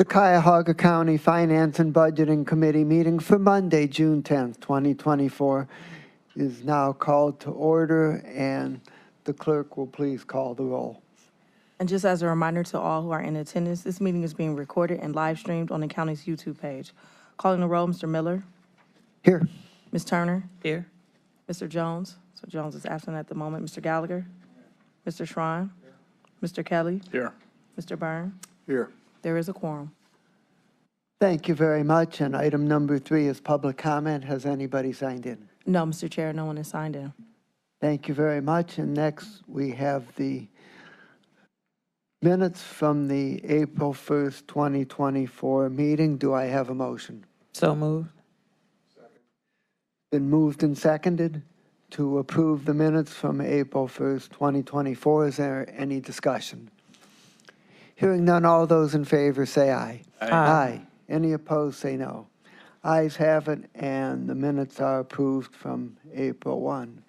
The Cuyahoga County Finance and Budgeting Committee meeting for Monday, June 10th, 2024 is now called to order, and the clerk will please call the roll. And just as a reminder to all who are in attendance, this meeting is being recorded and live streamed on the county's YouTube page. Calling the roll, Mr. Miller, Here. Ms. Turner, Here. Mr. Jones. So Jones is absent at the moment. Mr. Gallagher, Mr. Shrine, Mr. Kelly, Here. Mr. Byrne. Here. There is a quorum. Thank you very much. And item number 3 is public comment. Has anybody signed in? No, Mr. Chair, no one has signed in. Thank you very much. And next, we have the minutes from the April 1st, 2024 meeting. Do I have a motion? So moved. Been moved and seconded to approve the minutes from April 1st, 2024. Is there any discussion? Hearing none, all those in favor say aye. Aye. Any opposed, say no. Ayes have it, and the minutes are approved from April 1.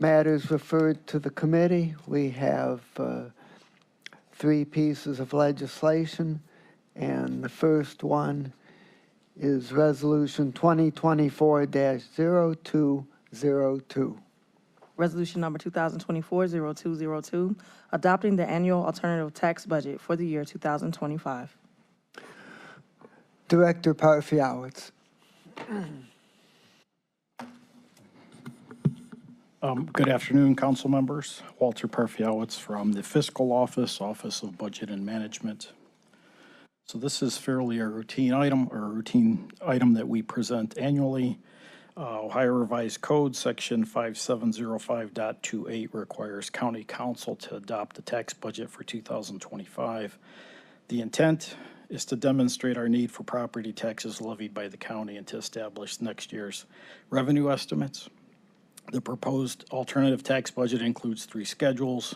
Matters referred to the committee. We have 3 pieces of legislation, and the first one is Resolution 2024-0202. Resolution number 2024-0202, adopting the annual alternative tax budget for the year 2025. Director Parfiowitz. Good afternoon, council members. Walter Parfiowitz from the Fiscal Office, Office of Budget and Management. So this is fairly a routine item that we present annually. Ohio Revised Code, Section 5705.28 requires County Council to adopt the tax budget for 2025. The intent is to demonstrate our need for property taxes levied by the county and to establish next year's revenue estimates. The proposed alternative tax budget includes 3 schedules.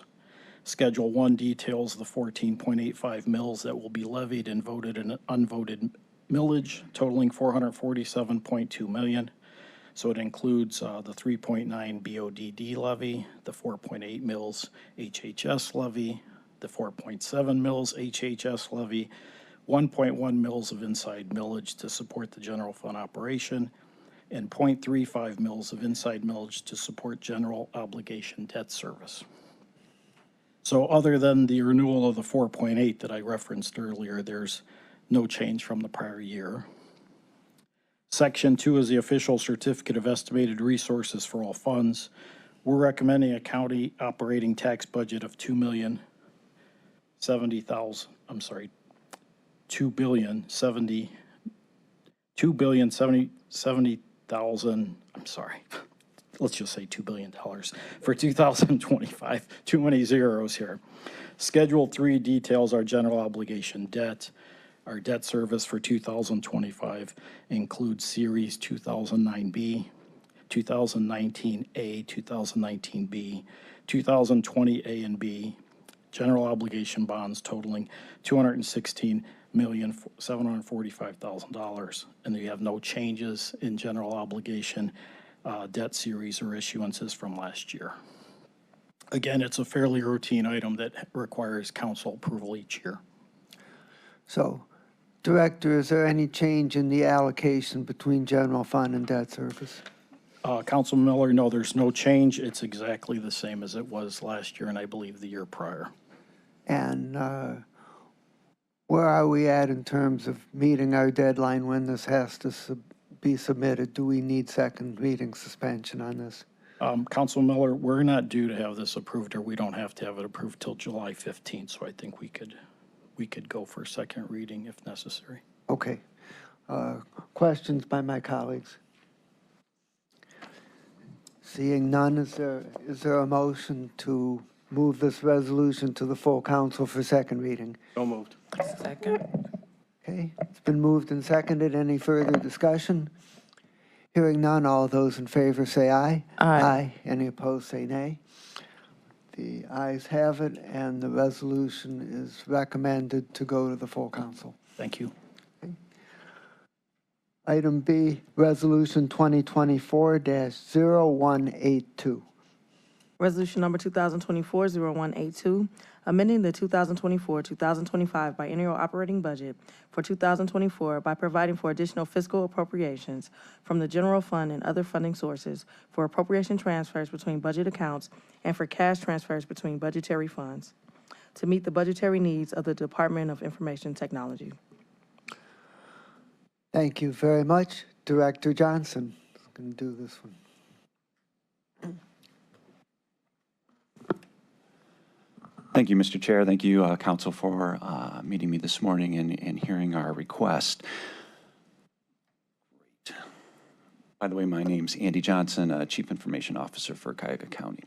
Schedule 1 details the 14.85 mills that will be levied and voted and unvoted millage, totaling $447.2 million. So it includes the 3.9 BODD levy, the 4.8 mills HHS levy, the 4.7 mills HHS levy, 1.1 mills of inside millage to support the general fund operation, and 0.35 mills of inside millage to support general obligation debt service. So other than the renewal of the 4.8 that I referenced earlier, there's no change from the prior year. Section 2 is the official certificate of estimated resources for all funds. We're recommending a county operating tax budget of $2,070,000. Let's just say $2 billion for 2025. Too many zeros here. Schedule 3 details our general obligation debt. Our debt service for 2025 includes Series 2009B, 2019A, 2019B, 2020A and B, general obligation bonds totaling $216,745,000. And you have no changes in general obligation debt series or issuances from last year. Again, it's a fairly routine item that requires council approval each year. So, Director, is there any change in the allocation between general fund and debt service? Councilman Miller, no, there's no change. It's exactly the same as it was last year and I believe the year prior. And where are we at in terms of meeting our deadline when this has to be submitted? Do we need second reading suspension on this? Councilman Miller, we're not due to have this approved, or we don't have to have it approved till July 15th, so I think we could go for second reading if necessary. Okay. Questions by my colleagues? Seeing none, is there a motion to move this resolution to the full council for second reading? So moved. Second. Okay, it's been moved and seconded. Any further discussion? Hearing none, all those in favor say aye. Aye. Any opposed say nay. The ayes have it, and the resolution is recommended to go to the full council. Thank you. Item B, Resolution 2024-0182. Resolution number 2024-0182, amending the 2024-2025 biennial operating budget for 2024 by providing for additional fiscal appropriations from the general fund and other funding sources for appropriation transfers between budget accounts and for cash transfers between budgetary funds to meet the budgetary needs of the Department of Information Technology. Thank you very much. Director Johnson is going to do this one. Thank you, Mr. Chair. Thank you, Council, for meeting me this morning and hearing our request. Great. By the way, my name's Andy Johnson, Chief Information Officer for Cuyahoga County.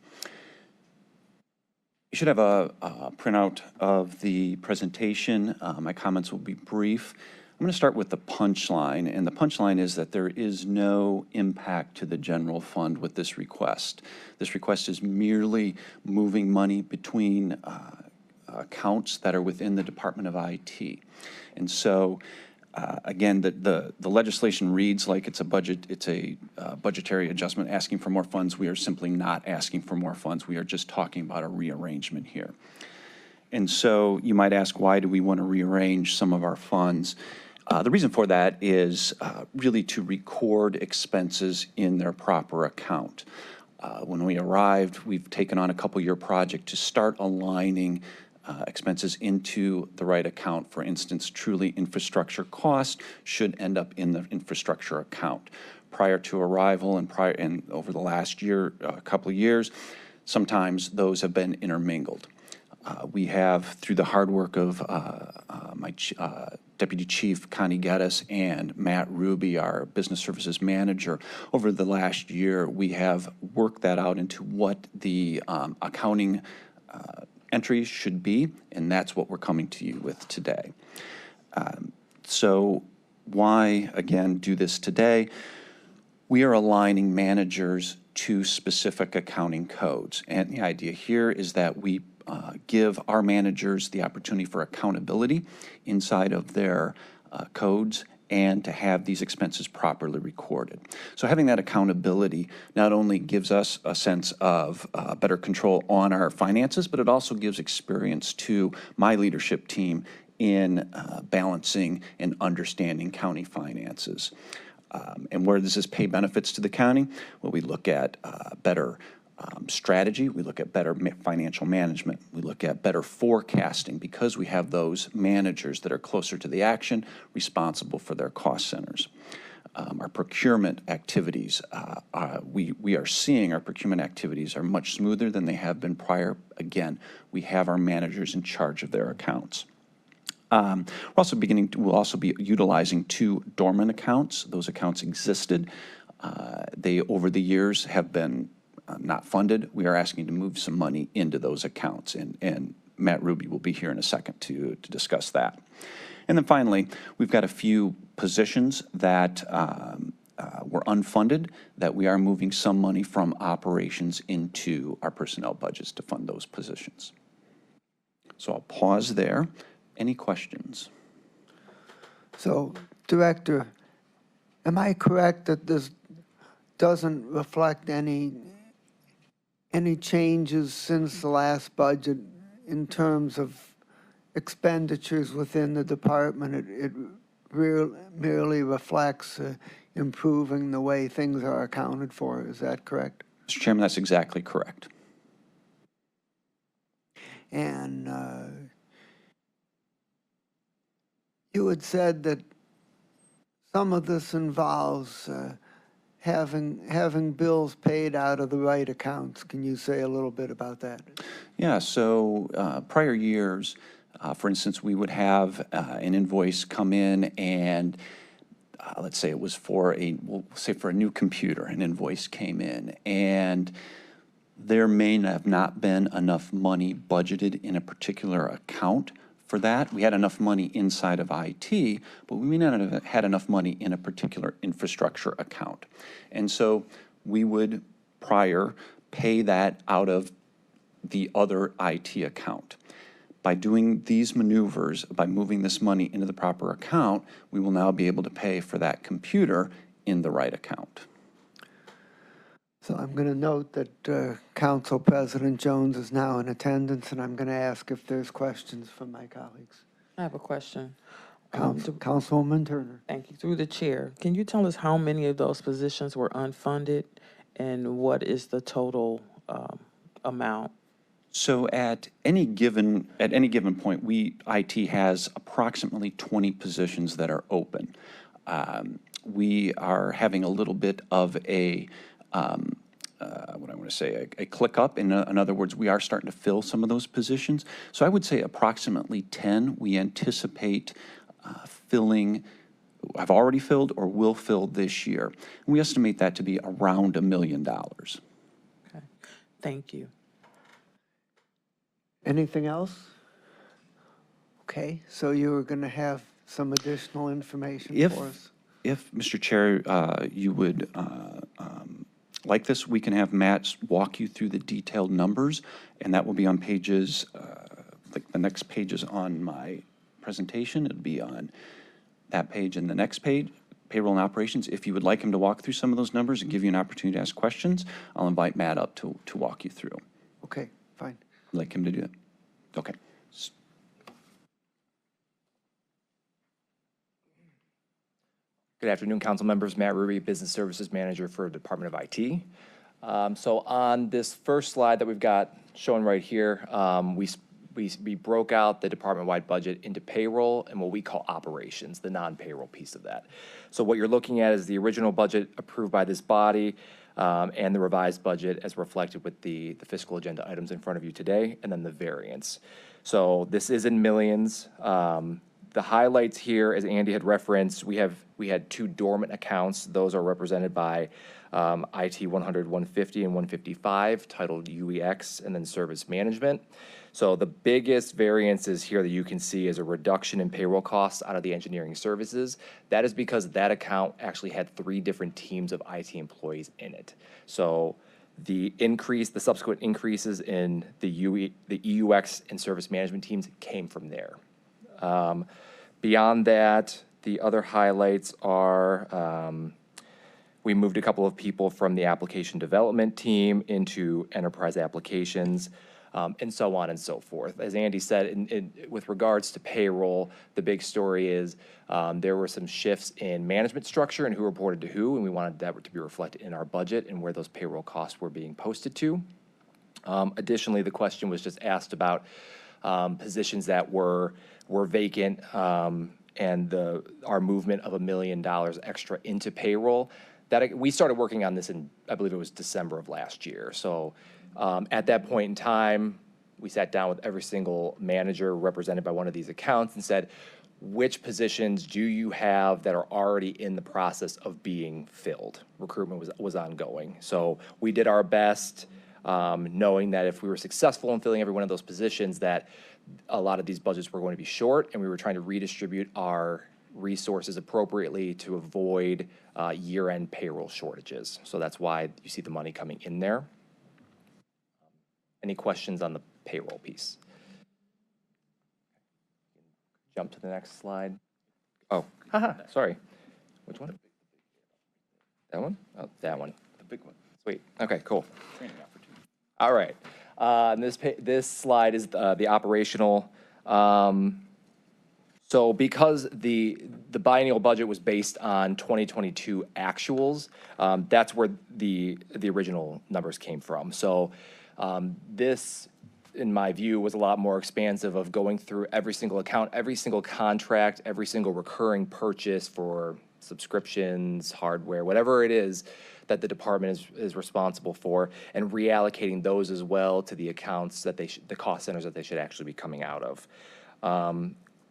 You should have a printout of the presentation. My comments will be brief. I'm going to start with the punchline, and the punchline is that there is no impact to the general fund with this request. This request is merely moving money between accounts that are within the Department of IT. And so, again, the legislation reads like it's a budgetary adjustment asking for more funds. We are simply not asking for more funds. We are just talking about a rearrangement here. And so you might ask, why do we want to rearrange some of our funds? The reason for that is really to record expenses in their proper account. When we arrived, we've taken on a couple-year project to start aligning expenses into the right account. For instance, truly infrastructure cost should end up in the infrastructure account. Prior to arrival and over the last year, a couple of years, sometimes those have been intermingled. We have, through the hard work of my Deputy Chief Connie Geddes and Matt Ruby, our Business Services Manager, over the last year, we have worked that out into what the accounting entries should be, and that's what we're coming to you with today. So why, again, do this today? We are aligning managers to specific accounting codes, and the idea here is that we give our managers the opportunity for accountability inside of their codes and to have these expenses properly recorded. So having that accountability not only gives us a sense of better control on our finances, but it also gives experience to my leadership team in balancing and understanding county finances. And where does this pay benefits to the county? Well, we look at better strategy, we look at better financial management, we look at better forecasting because we have those managers that are closer to the action, responsible for their cost centers. Our procurement activities, we are seeing our procurement activities are much smoother than they have been prior. Again, we have our managers in charge of their accounts. We'll also be utilizing 2 dormant accounts. Those accounts existed. They, over the years, have been not funded. We are asking to move some money into those accounts, and Matt Ruby will be here in a second to discuss that. And then finally, we've got a few positions that were unfunded that we are moving some money from operations into our personnel budgets to fund those positions. So I'll pause there. Any questions? So, Director, am I correct that this doesn't reflect any changes since the last budget in terms of expenditures within the department? It merely reflects improving the way things are accounted for. Is that correct? Mr. Chairman, that's exactly correct. And you had said that some of this involves having bills paid out of the right accounts. Can you say a little bit about that? Yeah, so prior years, for instance, we would have an invoice come in and let's say it was for we'll say for a new computer, an invoice came in and there may have not been enough money budgeted in a particular account for that. We had enough money inside of IT, but we may not have had enough money in a particular infrastructure account. And so we would prior pay that out of the other IT account. By doing these maneuvers, by moving this money into the proper account, we will now be able to pay for that computer in the right account. So I'm going to note that Council President Jones is now in attendance, and I'm going to ask if there's questions from my colleagues. I have a question. Councilwoman Turner. Thank you. Through the chair, can you tell us how many of those positions were unfunded and what is the total amount? So at any given point, IT has approximately 20 positions that are open. We are having a little bit of a, what I want to say, a click up. In other words, we are starting to fill some of those positions. So I would say approximately 10 we anticipate filling, have already filled or will fill this year. And we estimate that to be around $1 million. Okay. Thank you. Anything else? Okay, so you were going to have some additional information for us? If, Mr. Chair, you would like this, we can have Matt walk you through the detailed numbers, and that will be on pages, like the next pages on my presentation. It'll be on that page and the next page, payroll and operations. If you would like him to walk through some of those numbers and give you an opportunity to ask questions, I'll invite Matt up to walk you through. Okay, fine. I'd like him to do that. Okay. Good afternoon, council members. Matt Ruby, Business Services Manager for Department of IT. So on this first slide that we've got shown right here, we broke out the department-wide budget into payroll and what we call operations, the non-payroll piece of that. So what you're looking at is the original budget approved by this body and the revised budget as reflected with the fiscal agenda items in front of you today, and then the variance. So this is in millions. The highlights here, as Andy had referenced, we had 2 dormant accounts. Those are represented by IT 100, 150, and 155, titled UEX, and then service management. So the biggest variances here that you can see is a reduction in payroll costs out of the engineering services. That is because that account actually had 3 different teams of IT employees in it. So the subsequent increases in the EUX and service management teams came from there. Beyond that, the other highlights are we moved a couple of people from the application development team into enterprise applications, and so on and so forth. As Andy said, with regards to payroll, the big story is there were some shifts in management structure and who reported to who, and we wanted that to be reflected in our budget and where those payroll costs were being posted to. Additionally, the question was just asked about positions that were vacant and our movement of $1 million extra into payroll. That we started working on this in, I believe it was December of last year. So at that point in time, we sat down with every single manager represented by one of these accounts and said, which positions do you have that are already in the process of being filled? Recruitment was ongoing. So we did our best, knowing that if we were successful in filling every one of those positions, that a lot of these budgets were going to be short, and we were trying to redistribute our resources appropriately to avoid year-end payroll shortages. So that's why you see the money coming in there. Any questions on the payroll piece? Jump to the next slide. Oh, sorry. Which one? That one? Oh, that one. The big one. Sweet. Okay, cool. Training opportunity. All right. And this slide is the operational. So because the biennial budget was based on 2022 actuals, that's where the original numbers came from. So this, in my view, was a lot more expansive of going through every single account, every single contract, every single recurring purchase for subscriptions, hardware, whatever it is that the department is responsible for, and reallocating those as well to the accounts that the cost centers that they should actually be coming out of.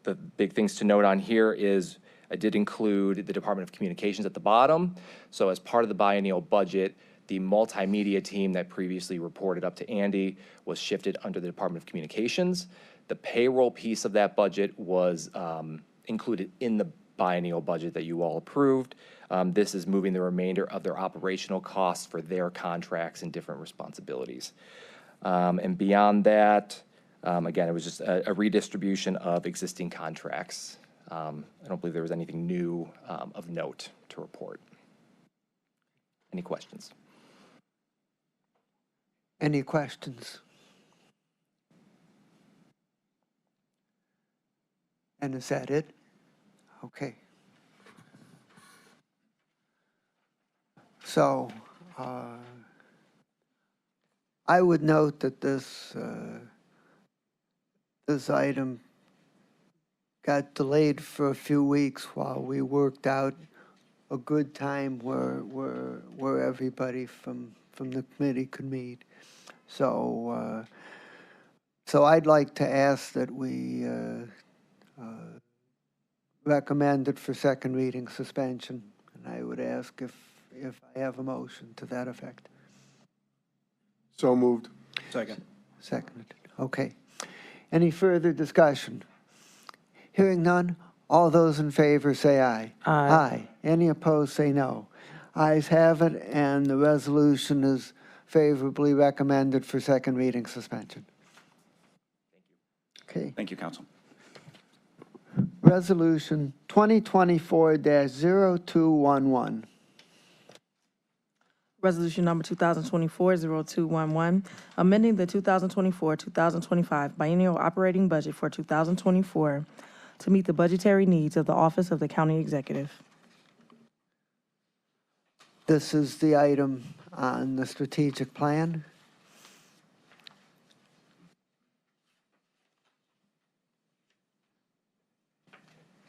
The big things to note on here is I did include the Department of Communications at the bottom. So as part of the biennial budget, the multimedia team that previously reported up to Andy was shifted under the Department of Communications. The payroll piece of that budget was included in the biennial budget that you all approved. This is moving the remainder of their operational costs for their contracts and different responsibilities. And beyond that, again, it was just a redistribution of existing contracts. I don't believe there was anything new of note to report. Any questions? Any questions? And is that it? Okay. So, I would note that this item got delayed for a few weeks while we worked out a good time where everybody from the committee could meet. So, so I'd like to ask that we recommend it for second reading suspension, and I would ask if I have a motion to that effect. So moved. Second. Seconded. Okay. Any further discussion? Hearing none, all those in favor say aye. Aye. Any opposed say no. Ayes have it, and the resolution is favorably recommended for second reading suspension. Okay. Thank you, Council. Resolution 2024-0211. Resolution number 2024-0211, amending the 2024-2025 biennial operating budget for 2024 to meet the budgetary needs of the Office of the County Executive. This is the item on the strategic plan.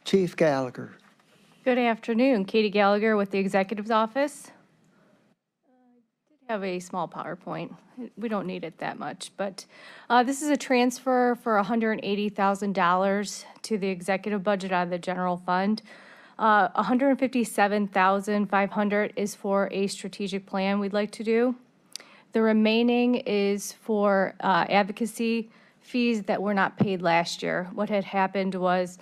Chief Gallagher. Good afternoon. Katie Gallagher with the Executive's Office. I did have a small PowerPoint. We don't need it that much, but this is a transfer for $180,000 to the executive budget out of the general fund. $157,500 is for a strategic plan we'd like to do. The remaining is for advocacy fees that were not paid last year. What had happened was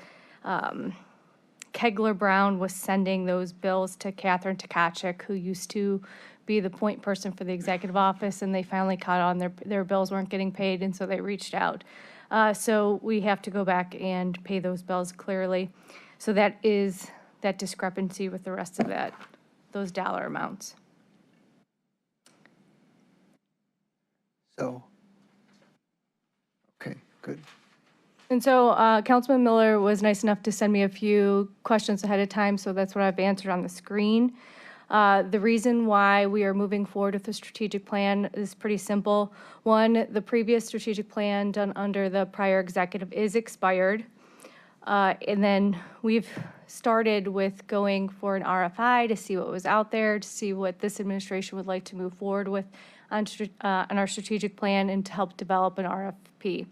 Kegler Brown was sending those bills to Catherine Tkachuk, who used to be the point person for the executive office, and they finally caught on their bills weren't getting paid, and so they reached out. So we have to go back and pay those bills clearly. So that is that discrepancy with the rest of those dollar amounts. So, okay, good. And so Councilman Miller was nice enough to send me a few questions ahead of time, so that's what I've answered on the screen. The reason why we are moving forward with the strategic plan is pretty simple. One, the previous strategic plan done under the prior executive is expired. And then we've started with going for an RFI to see what was out there, to see what this administration would like to move forward with on our strategic plan and to help develop an RFP.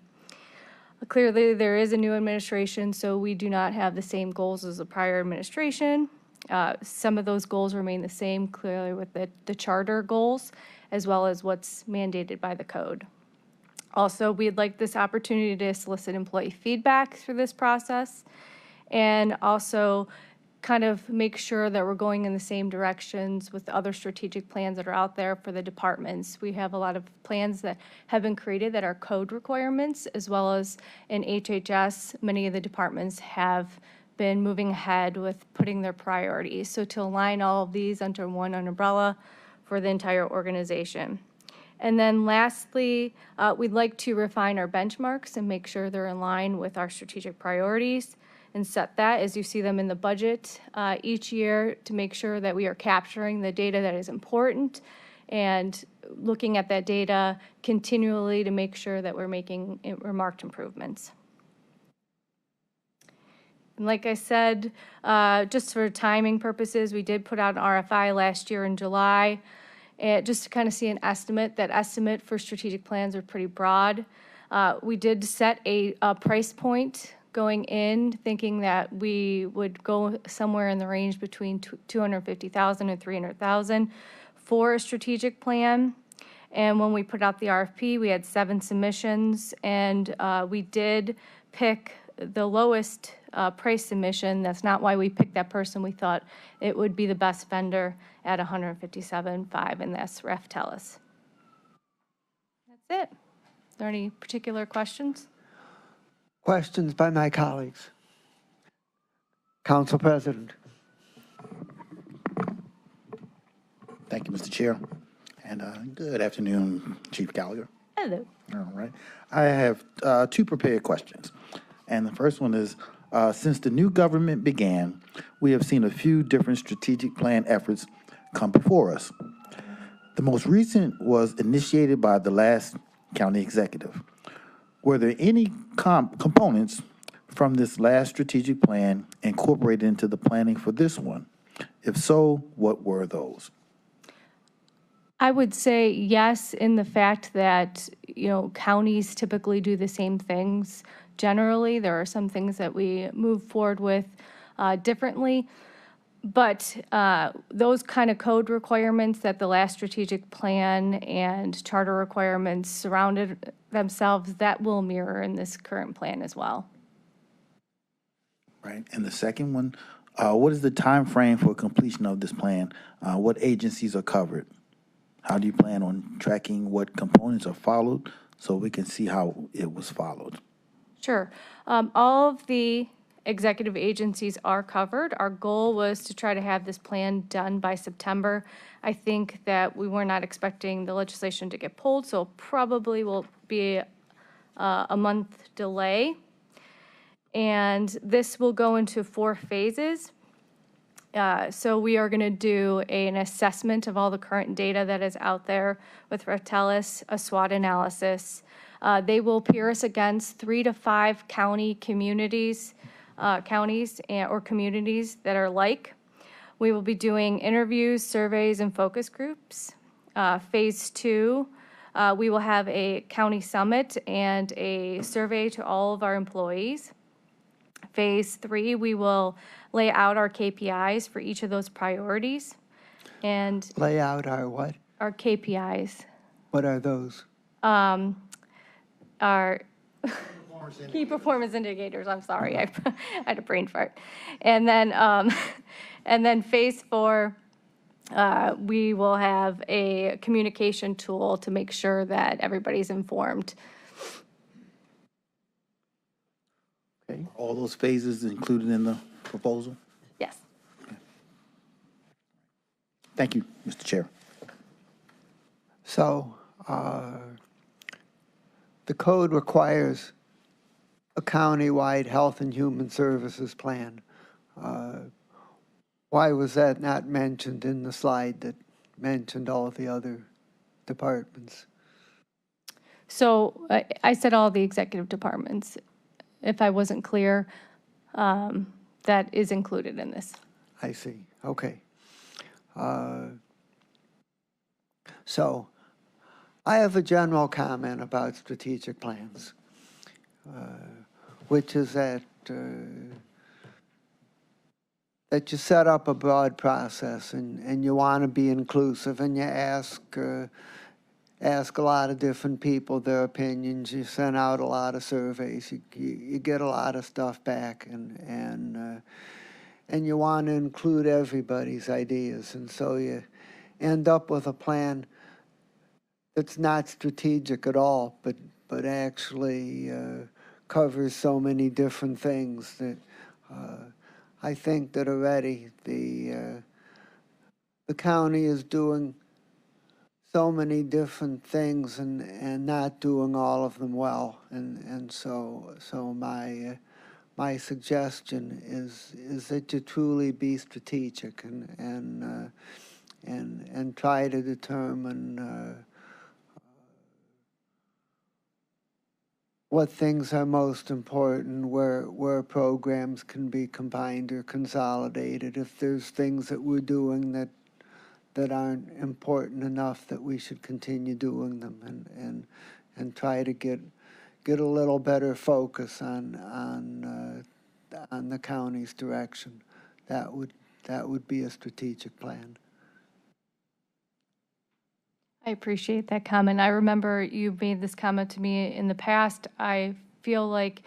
Clearly, there is a new administration, so we do not have the same goals as the prior administration. Some of those goals remain the same, clearly with the charter goals, as well as what's mandated by the code. Also, we'd like this opportunity to solicit employee feedback through this process, and also kind of make sure that we're going in the same directions with the other strategic plans that are out there for the departments. We have a lot of plans that have been created that are code requirements, as well as in HHS, many of the departments have been moving ahead with putting their priorities. So to align all of these under one umbrella for the entire organization. And then lastly, we'd like to refine our benchmarks and make sure they're in line with our strategic priorities and set that as you see them in the budget each year to make sure that we are capturing the data that is important and looking at that data continually to make sure that we're making marked improvements. And like I said, just for timing purposes, we did put out an RFI last year in July. And just to kind of see an estimate, that estimate for strategic plans are pretty broad. We did set a price point going in, thinking that we would go somewhere in the range between $250,000 and $300,000 for a strategic plan. And when we put out the RFP, we had 7 submissions, and we did pick the lowest price submission. That's not why we picked that person. We thought it would be the best vendor at $157,500, and that's Raftellus. That's it. Are there any particular questions? Questions by my colleagues? Council President. Thank you, Mr. Chair. And good afternoon, Chief Gallagher. Hello. All right. I have two prepared questions. And the first one is, since the new government began, we have seen a few different strategic plan efforts come before us. The most recent was initiated by the last county executive. Were there any components from this last strategic plan incorporated into the planning for this one? If so, what were those? I would say yes, in the fact that, counties typically do the same things. Generally, there are some things that we move forward with differently. But those kind of code requirements that the last strategic plan and charter requirements surrounded themselves, that will mirror in this current plan as well. Right. And the second one, what is the time frame for completion of this plan? What agencies are covered? How do you plan on tracking what components are followed so we can see how it was followed? Sure. All of the executive agencies are covered. Our goal was to try to have this plan done by September. I think that we were not expecting the legislation to get pulled, so probably will be a month delay. And this will go into 4 phases. So we are going to do an assessment of all the current data that is out there with Rectelis, a SWOT analysis. They will peer us against 3 to 5 counties or communities that are like. We will be doing interviews, surveys, and focus groups. Phase 2, we will have a county summit and a survey to all of our employees. Phase 3, we will lay out our KPIs for each of those priorities. And Lay out our what? our KPIs What are those? are key performance indicators. I'm sorry, I had a brain fart. And then phase 4, we will have a communication tool to make sure that everybody's informed. Okay. All those phases included in the proposal? Yes. Thank you, Mr. Chair. So, the code requires a county-wide health and human services plan. Why was that not mentioned in the slide that mentioned all the other departments? So I said all the executive departments. If I wasn't clear, that is included in this. I see, okay. So, I have a general comment about strategic plans, which is that that you set up a broad process and you want to be inclusive and you ask a lot of different people their opinions. You send out a lot of surveys. You get a lot of stuff back and you want to include everybody's ideas, and so you end up with a plan that's not strategic at all, but actually covers so many different things that I think that already the county is doing so many different things and not doing all of them well, and so my suggestion is that you truly be strategic and try to determine what things are most important, where programs can be combined or consolidated, if there's things that we're doing that aren't important enough that we should continue doing them, and try to get a little better focus on the county's direction. That would be a strategic plan. I appreciate that comment. I remember you made this comment to me in the past. I feel like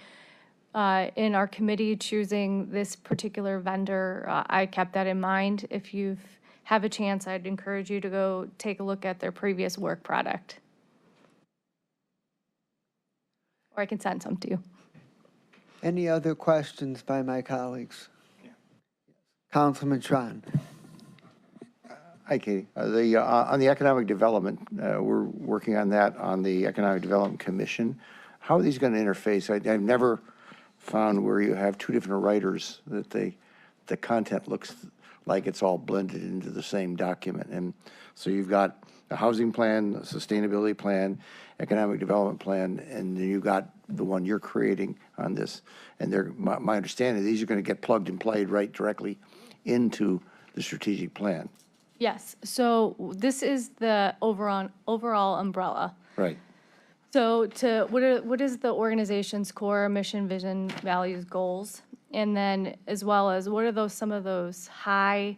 in our committee choosing this particular vendor, I kept that in mind. If you have a chance, I'd encourage you to go take a look at their previous work product. Or I can send some to you. Any other questions by my colleagues? Councilman Tron. Hi, Katie. On the economic development, we're working on that on the Economic Development Commission. How are these going to interface? I've never found where you have two different writers that the content looks like it's all blended into the same document. And so you've got a housing plan, a sustainability plan, economic development plan, and then you've got the one you're creating on this. And my understanding, these are going to get plugged and played right directly into the strategic plan. Yes, so this is the overall umbrella. Right. So what is the organization's core mission, vision, values, goals? And then as well as what are some of those high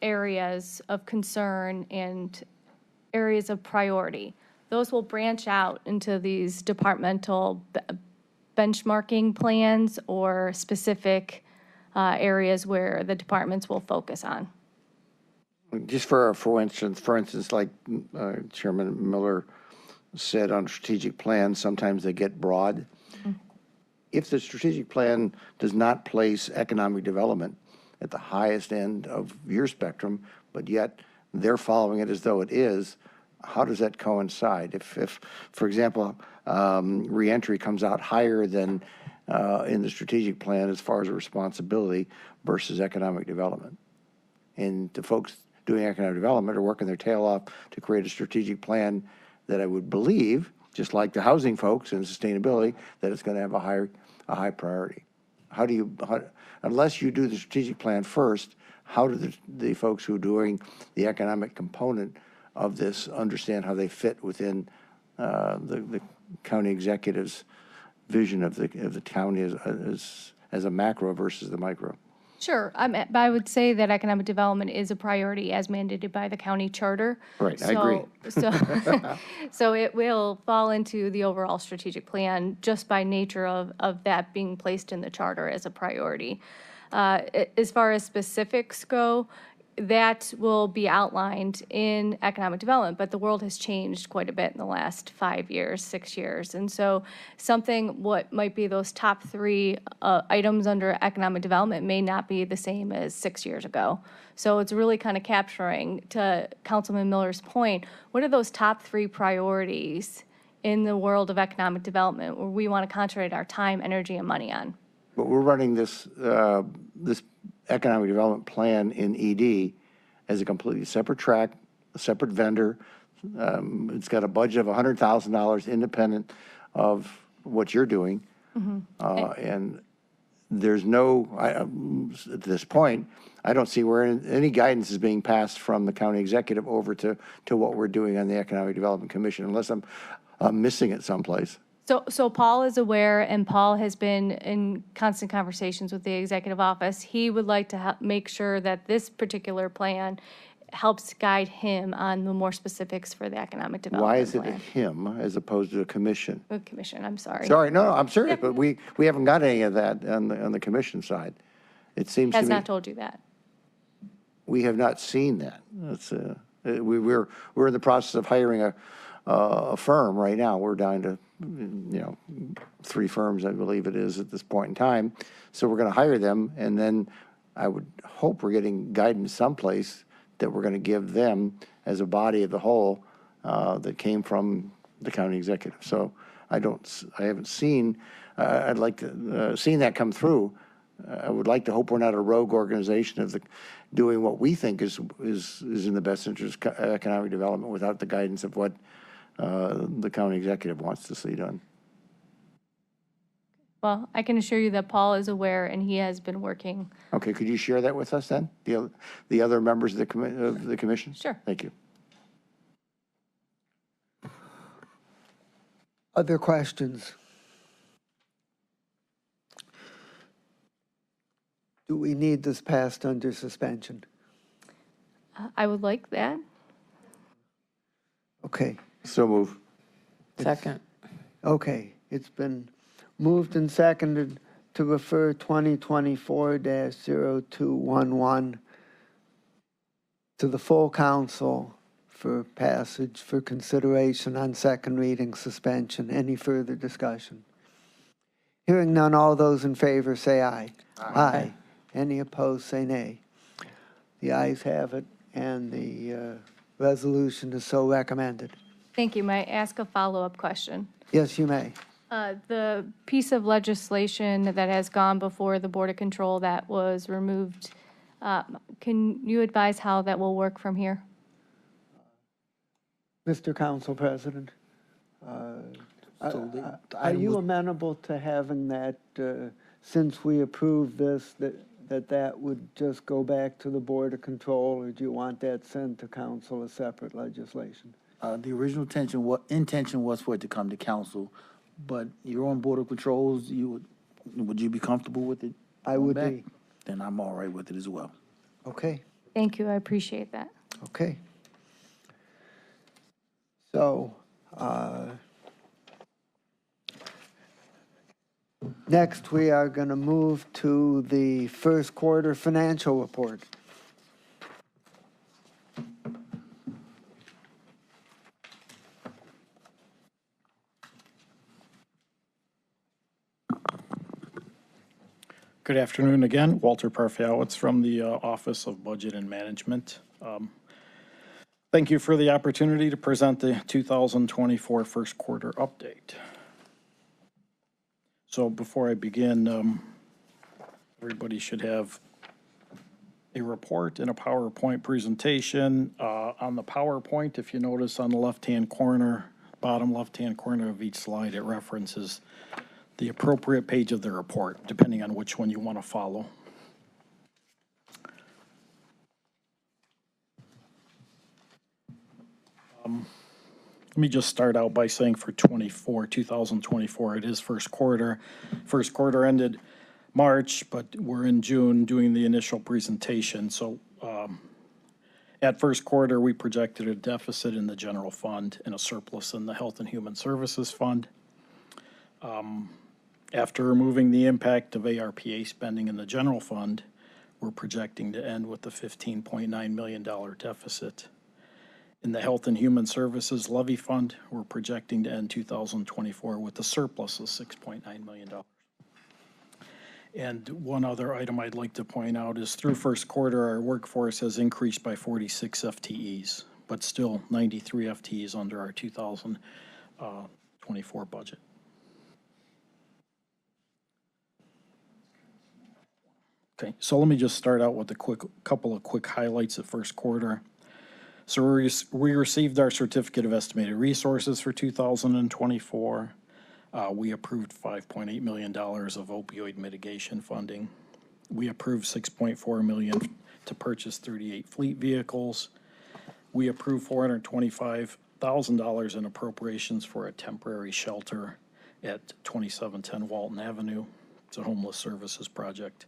areas of concern and areas of priority? Those will branch out into these departmental benchmarking plans or specific areas where the departments will focus on. Just for instance, like Chairman Miller said on strategic plans, sometimes they get broad. If the strategic plan does not place economic development at the highest end of your spectrum, but yet they're following it as though it is, how does that coincide? If for example, reentry comes out higher than in the strategic plan as far as a responsibility versus economic development, and the folks doing economic development are working their tail off to create a strategic plan that I would believe, just like the housing folks and sustainability, that it's going to have a high priority. Unless you do the strategic plan first, how do the folks who are doing the economic component of this understand how they fit within the county executive's vision of the county as a macro versus the micro? Sure, but I would say that economic development is a priority as mandated by the county charter. Right, I agree. So it will fall into the overall strategic plan just by nature of that being placed in the charter as a priority. As far as specifics go, that will be outlined in economic development, but the world has changed quite a bit in the last 5 years, 6 years. And so what might be those top three items under economic development may not be the same as 6 years ago. So it's really kind of capturing, to Councilman Miller's point, what are those top three priorities in the world of economic development where we want to concentrate our time, energy, and money on? But we're running this economic development plan in ED as a completely separate track, a separate vendor. It's got a budget of $100,000 independent of what you're doing. And there's at this point, I don't see where any guidance is being passed from the county executive over to what we're doing on the Economic Development Commission, unless I'm missing it someplace. So Paul is aware, and Paul has been in constant conversations with the executive office. He would like to make sure that this particular plan helps guide him on the more specifics for the economic development Why is it a plan. him as opposed to a commission? The commission, I'm sorry. Sorry, no, I'm serious, but we haven't got any of that on the commission side. It seems to Has me not told you that. we have not seen that. We're in the process of hiring a firm right now. We're down to 3 firms, I believe it is at this point in time. So we're going to hire them, and then I would hope we're getting guidance someplace that we're going to give them as a body of the whole that came from the county executive. So I haven't seen. I'd like to seen that come through. I would like to hope we're not a rogue organization of doing what we think is in the best interest of economic development without the guidance of what the county executive wants to see done. Well, I can assure you that Paul is aware, and he has been working. Okay, could you share that with us then? The other members of the commission? Sure. Thank you. Other questions? Do we need this passed under suspension? I would like that. Okay, So move. Second. okay. It's been moved and seconded to refer 2024-0211 to the full council for passage for consideration on second reading suspension. Any further discussion? Hearing none, all those in favor say aye. Aye. Any opposed, say nay. The ayes have it. and the resolution is so recommended. Thank you. May I ask a follow-up question? Yes, you may. The piece of legislation that has gone before the Board of Control that was removed, can you advise how that will work from here? Mr. Council President, So the are item you was- amenable to having that, since we approve this, that would just go back to the Board of Control, or do you want that sent to council as separate legislation? The original intention was for it to come to council, but you're on Board of Controls, would you be comfortable with it? I going would back? be. Then I'm all right with it as well. Okay, Thank you. I appreciate that. okay. So, next, we are going to move to the first quarter financial report. Good afternoon again. Walter Parfiowitz from the Office of Budget and Management. Thank you for the opportunity to present the 2024 first quarter update. So before I begin, everybody should have a report and a PowerPoint presentation. On the PowerPoint, if you notice on the left-hand corner, bottom left-hand corner of each slide, it references the appropriate page of the report, depending on which one you want to follow. Let me just start out by saying for 2024, it is first quarter. First quarter ended March, but we're in June doing the initial presentation. So at first quarter, we projected a deficit in the general fund and a surplus in the Health and Human Services Fund. After removing the impact of ARPA spending in the general fund, we're projecting to end with a $15.9 million deficit. In the Health and Human Services Levy Fund, we're projecting to end 2024 with a surplus of $6.9 million. And one other item I'd like to point out is through first quarter, our workforce has increased by 46 FTEs, but still 93 FTEs under our 2024 budget. Okay, so let me just start out with a couple of quick highlights of first quarter. So we received our certificate of estimated resources for 2024. We approved $5.8 million of opioid mitigation funding. We approved $6.4 million to purchase 38 fleet vehicles. We approved $425,000 in appropriations for a temporary shelter at 2710 Walton Avenue. It's a homeless services project.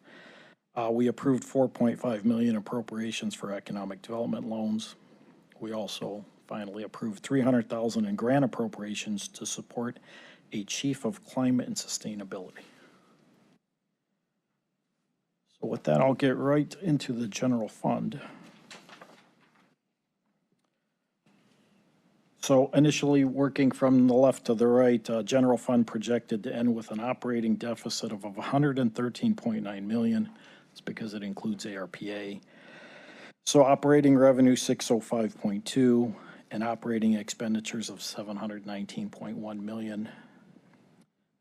We approved $4.5 million appropriations for economic development loans. We also finally approved $300,000 in grant appropriations to support a chief of climate and sustainability. So with that, I'll get right into the general fund. So initially, working from the left to the right, general fund projected to end with an operating deficit of $113.9 million. It's because it includes ARPA. So operating revenue 605.2 and operating expenditures of $719.1 million.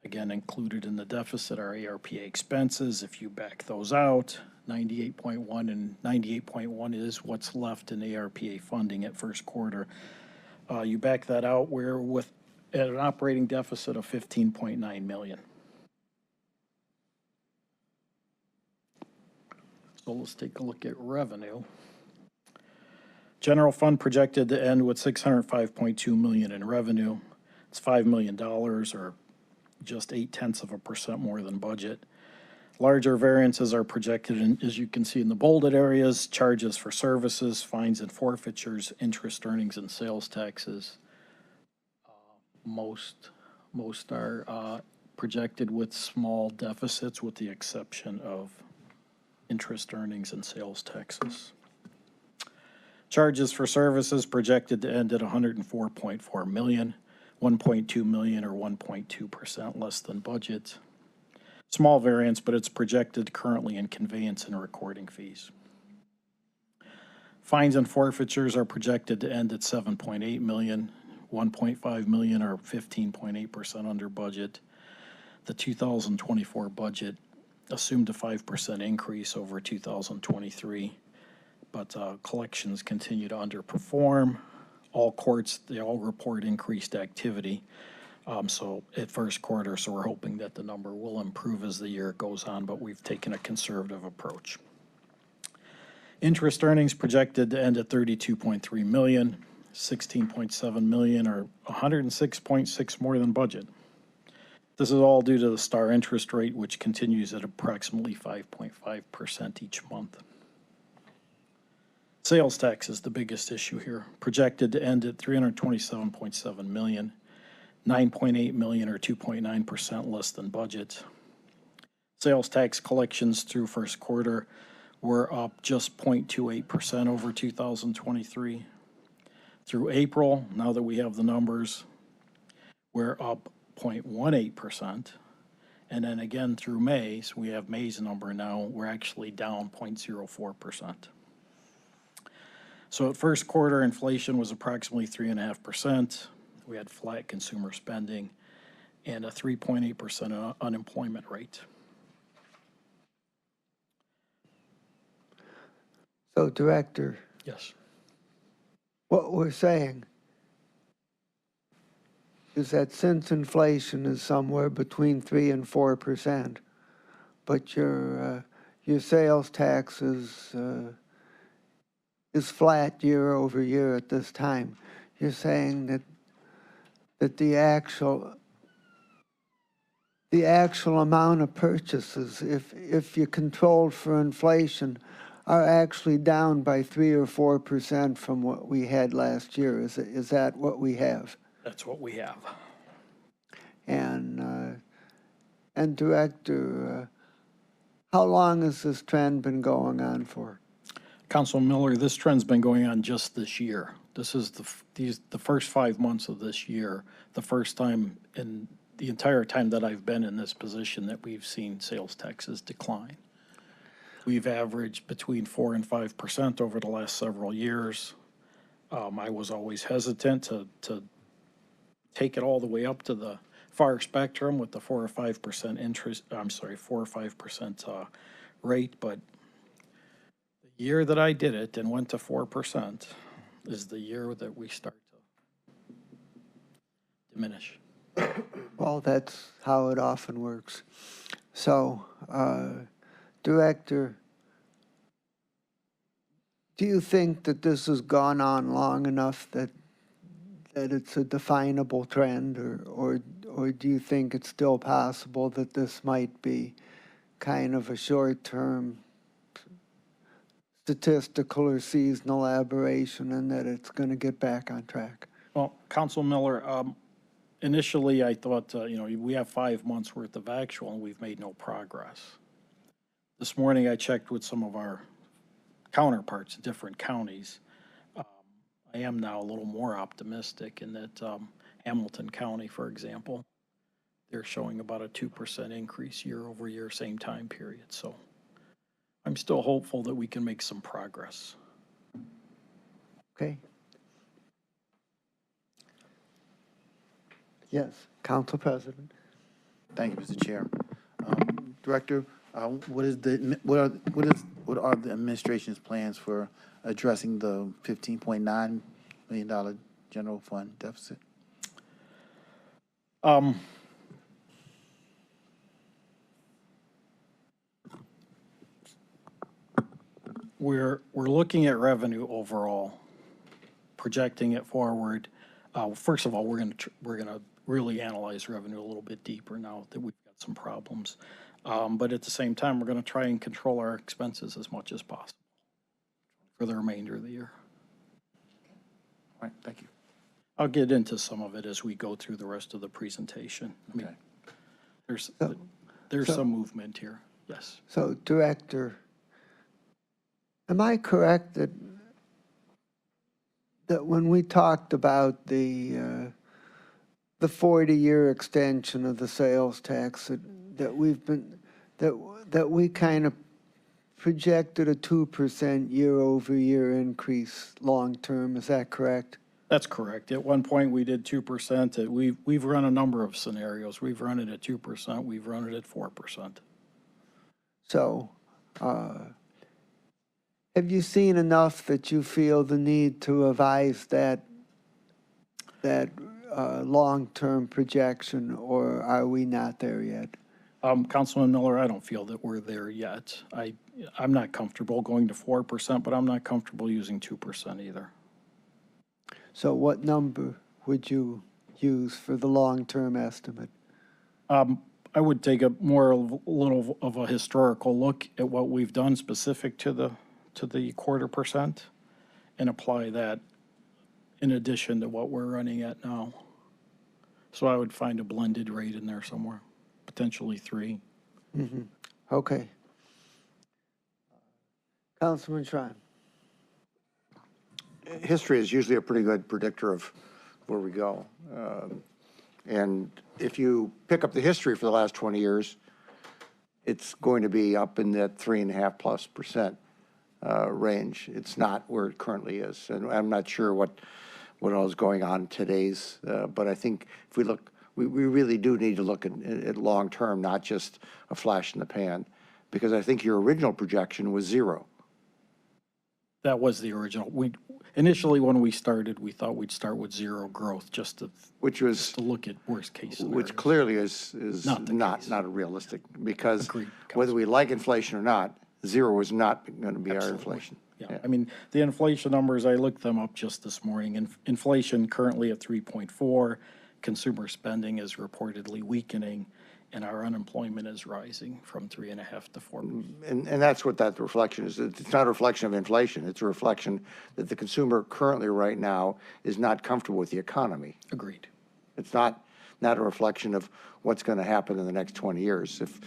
Again, included in the deficit are ARPA expenses. If you back those out, 98.1 and 98.1 is what's left in ARPA funding at first quarter. You back that out, we're at an operating deficit of $15.9 million. So let's take a look at revenue. General fund projected to end with $605.2 million in revenue. It's $5 million, or just 0.8% more than budget. Larger variances are projected in, as you can see in the bolded areas, charges for services, fines and forfeitures, interest, earnings, and sales taxes. Most are projected with small deficits, with the exception of interest, earnings, and sales taxes. Charges for services projected to end at $104.4 million, $1.2 million or 1.2% less than budget. Small variance, but it's projected currently in conveyance and recording fees. Fines and forfeitures are projected to end at 7.8 million, 1.5 million or 15.8% under budget. The 2024 budget assumed a 5% increase over 2023, but collections continue to underperform. All courts, they all report increased activity. So at first quarter, so we're hoping that the number will improve as the year goes on, but we've taken a conservative approach. Interest earnings projected to end at 32.3 million, 16.7 million or 106.6 more than budget. This is all due to the STAR interest rate, which continues at approximately 5.5% each month. Sales tax is the biggest issue here, projected to end at 327.7 million, 9.8 million or 2.9% less than budget. Sales tax collections through first quarter were up just 0.28% over 2023. Through April, now that we have the numbers, we're up 0.18%. And then again through May, so we have May's number now, we're actually down 0.04%. So at first quarter, inflation was approximately 3.5%. We had flat consumer spending and a 3.8% unemployment rate. So, Director, Yes. what we're saying is that since inflation is somewhere between 3 and 4%, but your sales tax is flat year over year at this time, you're saying that the actual amount of purchases, if you control for inflation, are actually down by 3 or 4% from what we had last year. Is that what we have? That's what we have. And Director, how long has this trend been going on for? Councilman Miller, this trend's been going on just this year. This is the first 5 months of this year, the first time in the entire time that I've been in this position that we've seen sales taxes decline. We've averaged between 4 and 5% over the last several years. I was always hesitant to take it all the way up to the far spectrum with the 4 or 5% interest. 4 or 5% rate, but the year that I did it and went to 4% is the year that we start to diminish. Well, that's how it often works. So, Director, do you think that this has gone on long enough that it's a definable trend, or do you think it's still possible that this might be kind of a short-term statistical or seasonal aberration and that it's going to get back on track? Well, Council Miller, initially I thought, we have 5 months worth of actual and we've made no progress. This morning I checked with some of our counterparts in different counties. I am now a little more optimistic in that Hamilton County, for example, they're showing about a 2% increase year over year, same time period. So I'm still hopeful that we can make some progress. Okay. Yes, Council President. Thank you, Mr. Chair. Director, what are the administration's plans for addressing the $15.9 million general fund deficit? We're looking at revenue overall, projecting it forward. First of all, we're gonna really analyze revenue a little bit deeper now that we've got some problems. But at the same time, we're going to try and control our expenses as much as possible for the remainder of the year. All right, thank you. I'll get into some of it as we go through the rest of the presentation. I mean, there's some movement here. Yes. So, Director, am I correct that when we talked about the 40-year extension of the sales tax, that we kind of projected a 2% year-over-year increase long-term, is that correct? That's correct. At one point, we did 2%. We've run a number of scenarios. We've run it at 2%. We've run it at 4%. So, have you seen enough that you feel the need to revise that long-term projection, or are we not there yet? Councilman Miller, I don't feel that we're there yet. I'm not comfortable going to 4%, but I'm not comfortable using 2% either. So what number would you use for the long-term estimate? I would take a little of a historical look at what we've done specific to the 0.25% and apply that in addition to what we're running at now. So I would find a blended rate in there somewhere, potentially 3. Okay. Councilman Tron. History is usually a pretty good predictor of where we go. And if you pick up the history for the last 20 years, it's going to be up in that 3.5+% range. It's not where it currently is. And I'm not sure what all is going on today's, but I think if we look, we really do need to look at long-term, not just a flash in the pan, because I think your original projection was 0. That was the original. Initially, when we started, we thought we'd start with 0 growth, just to look at worst case scenarios. Which clearly is not realistic, because whether we like inflation or not, 0 is not going to be our inflation. Yeah, I mean, the inflation numbers, I looked them up just this morning. Inflation currently at 3.4, consumer spending is reportedly weakening, and our unemployment is rising from 3.5 to 4%. And that's what that reflection is. It's not a reflection of inflation. It's a reflection that the consumer currently right now is not comfortable with the economy. Agreed. It's not a reflection of what's going to happen in the next 20 years. If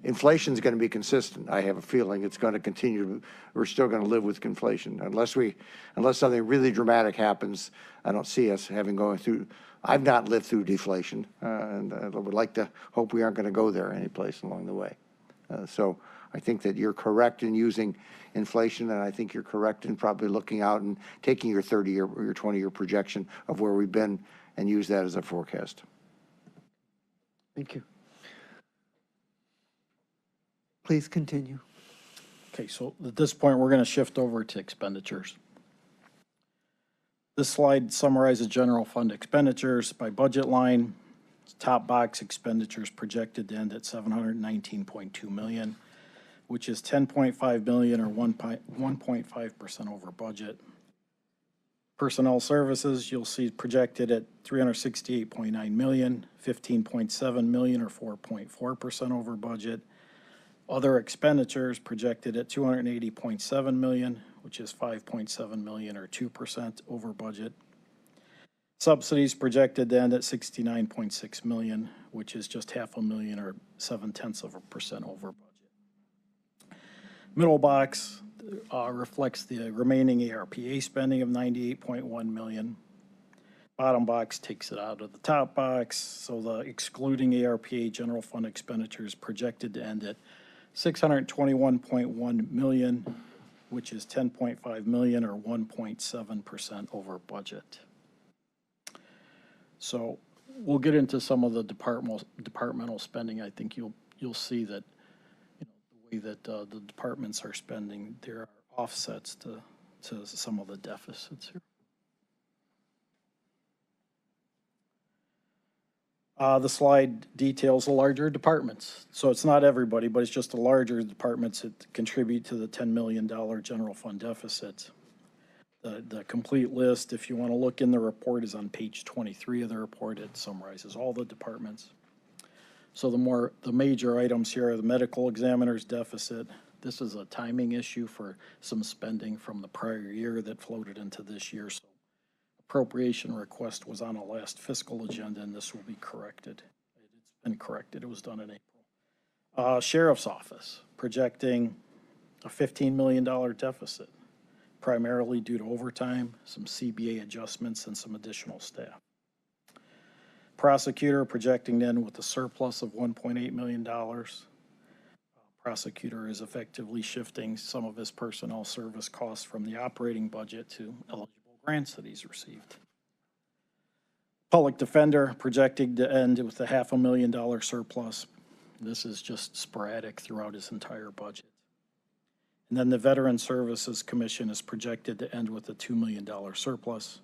inflation is going to be consistent, I have a feeling it's going to continue. We're still going to live with inflation unless something really dramatic happens. I don't see us going through. I've not lived through deflation, and I would like to hope we aren't going to go there any place along the way. So I think that you're correct in using inflation, and I think you're correct in probably looking out and taking your 30-year or your 20-year projection of where we've been and use that as a forecast. Thank you. Please continue. Okay, so at this point, we're going to shift over to expenditures. This slide summarizes general fund expenditures by budget line. Top box, expenditures projected to end at $719.2 million, which is $10.5 million or 1.5% over budget. Personnel services, you'll see projected at $368.9 million, $15.7 million or 4.4% over budget. Other expenditures projected at $280.7 million, which is $5.7 million or 2% over budget. Subsidies projected to end at $69.6 million, which is just $500,000 or 0.7% over budget. Middle box reflects the remaining ARPA spending of $98.1 million. Bottom box takes it out of the top box, so the excluding ARPA general fund expenditures projected to end at $621.1 million, which is $10.5 million or 1.7% over budget. So we'll get into some of the departmental spending. I think you'll see that the way that the departments are spending, there are offsets to some of the deficits here. The slide details the larger departments. So it's not everybody, but it's just the larger departments that contribute to the $10 million general fund deficit. The complete list, if you want to look in the report, is on page 23 of the report. It summarizes all the departments. So the major items here are the medical examiner's deficit. This is a timing issue for some spending from the prior year that floated into this year. So appropriation request was on the last fiscal agenda, and this will be corrected. It's been corrected. It was done in April. Sheriff's office projecting a $15 million deficit, primarily due to overtime, some CBA adjustments, and some additional staff. Prosecutor projecting then with a surplus of $1.8 million. Prosecutor is effectively shifting some of his personnel service costs from the operating budget to eligible grants that he's received. Public Defender projected to end with a $500,000 surplus. This is just sporadic throughout his entire budget. And then the Veteran Services Commission is projected to end with a $2 million surplus.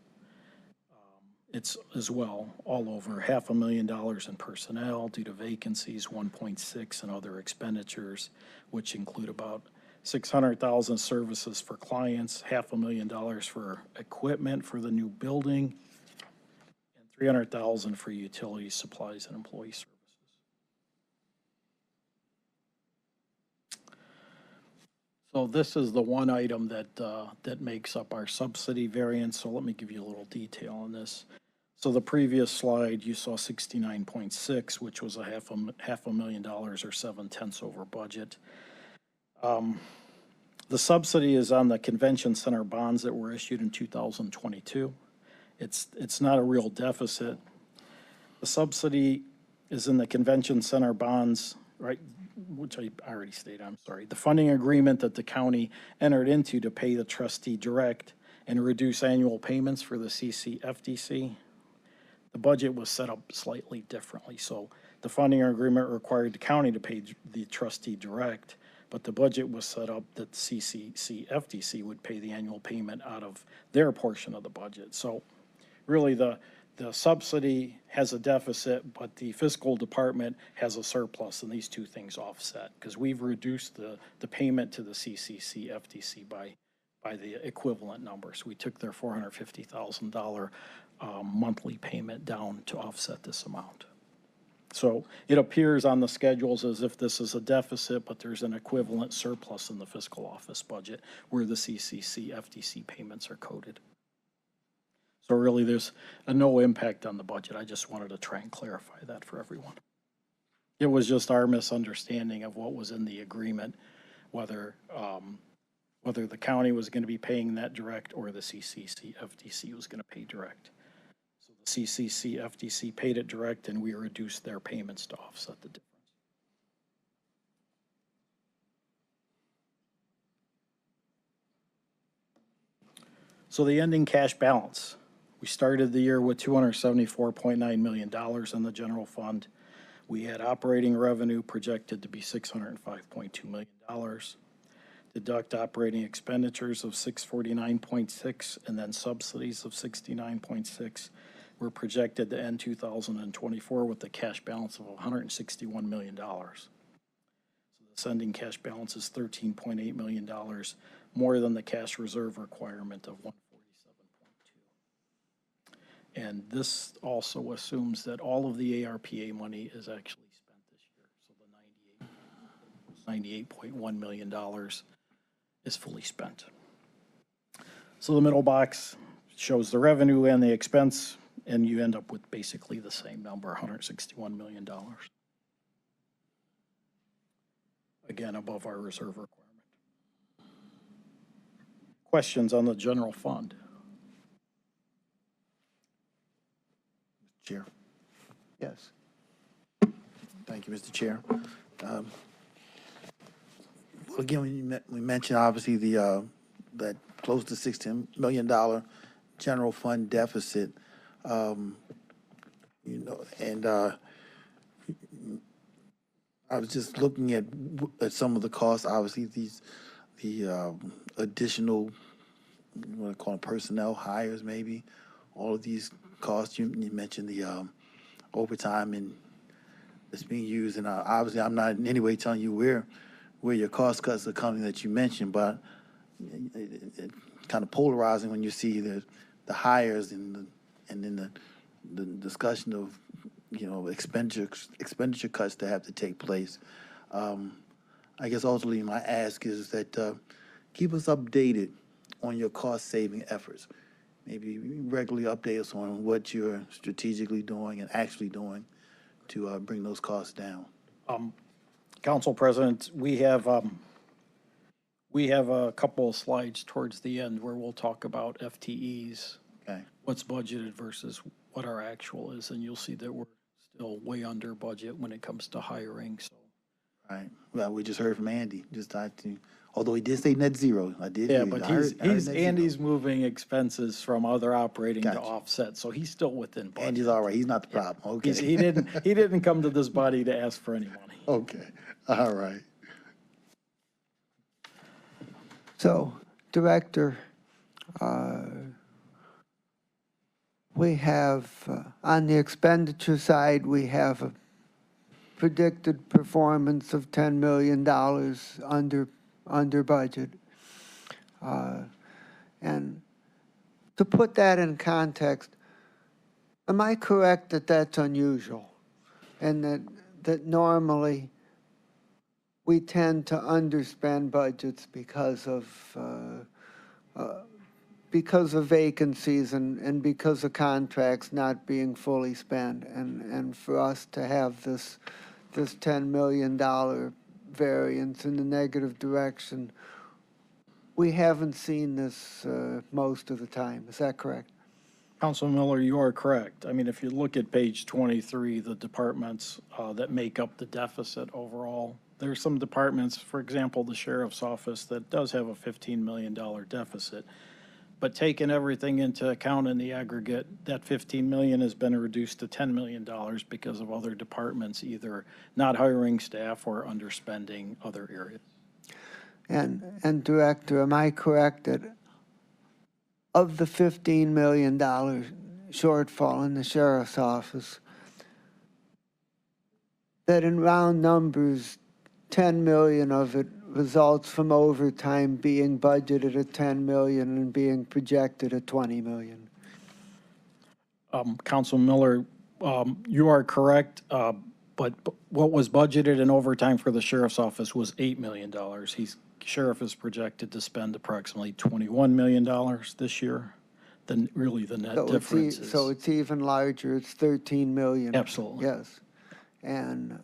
It's as well all over $500,000 in personnel due to vacancies, 1.6 and other expenditures, which include about 600,000 services for clients, $500,000 for equipment for the new building, and 300,000 for utilities, supplies, and employee services. So this is the one item that makes up our subsidy variance. So let me give you a little detail on this. So the previous slide, you saw 69.6, which was a $500,000 or 7/10 over budget. The subsidy is on the convention center bonds that were issued in 2022. It's not a real deficit. The subsidy is in the convention center bonds, right? Which I already stated, I'm sorry. The funding agreement that the county entered into to pay the trustee direct and reduce annual payments for the CCFDC. The budget was set up slightly differently. So the funding agreement required the county to pay the trustee direct, but the budget was set up that the CCFDC would pay the annual payment out of their portion of the budget. So really the subsidy has a deficit, but the fiscal department has a surplus, and these two things offset because we've reduced the payment to the CCFDC by the equivalent numbers. We took their $450,000 monthly payment down to offset this amount. So it appears on the schedules as if this is a deficit, but there's an equivalent surplus in the fiscal office budget where the CCFDC payments are coded. So really, there's no impact on the budget. I just wanted to try and clarify that for everyone. It was just our misunderstanding of what was in the agreement, whether the county was going to be paying that direct or the CCFDC was going to pay direct. So the CCFDC paid it direct, and we reduced their payments to offset the difference. So the ending cash balance. We started the year with $274.9 million in the general fund. We had operating revenue projected to be $605.2 million. Deduct operating expenditures of $649.6 and then subsidies of $69.6. We're projected to end 2024 with a cash balance of $161 million. So the ending cash balance is $13.8 million, more than the cash reserve requirement of $147.2. And this also assumes that all of the ARPA money is actually spent this year. So the $98.1 million is fully spent. So the middle box shows the revenue and the expense, and you end up with basically the same number, $161 million. Again, above our reserve requirement. Questions on the general fund? Chair. Yes. Thank you, Mr. Chair. Again, we mentioned obviously that close to $16 million general fund deficit. And I was just looking at some of the costs. Obviously, the additional, you want to call them personnel hires, maybe. All of these costs. You mentioned the overtime and that's being used, and obviously, I'm not in any way telling you where your cost cuts are coming that you mentioned, but it kind of polarizing when you see the hires and then the discussion of expenditure cuts that have to take place. I guess ultimately my ask is that keep us updated on your cost saving efforts. Maybe regularly update us on what you're strategically doing and actually doing to bring those costs down. Council President, we have a couple of slides towards the end where we'll talk about FTEs, Okay. what's budgeted versus what our actual is, and you'll see that we're still way under budget when it comes to hiring. So Right. Well, we just heard from Andy, although he did say net zero. I did hear Yeah, you. but I heard net zero. Andy's moving expenses from other operating to Gotcha. offset, so he's still within budget. Andy's all right. He's not the problem. Okay. He didn't come to this body to ask for any money. Okay. All right. So, Director, we have, on the expenditure side, we have a predicted performance of $10 million under budget. And to put that in context, am I correct that that's unusual? And that normally we tend to underspend budgets because of vacancies and because of contracts not being fully spent, and for us to have this $10 million variance in the negative direction, we haven't seen this most of the time. Is that correct? Councilman Miller, you are correct. I mean, if you look at page 23, the departments that make up the deficit overall, there are some departments, for example, the sheriff's office, that does have a $15 million deficit. But taking everything into account in the aggregate, that 15 million has been reduced to $10 million because of other departments either not hiring staff or underspending other areas. And Director, am I correct that of the $15 million shortfall in the sheriff's office, that in round numbers, 10 million of it results from overtime being budgeted at 10 million and being projected at 20 million? Councilman Miller, you are correct, but what was budgeted in overtime for the sheriff's office was $8 million. Sheriff is projected to spend approximately $21 million this year. Then really the net difference is. So it's even larger, it's 13 million. Absolutely. Yes. And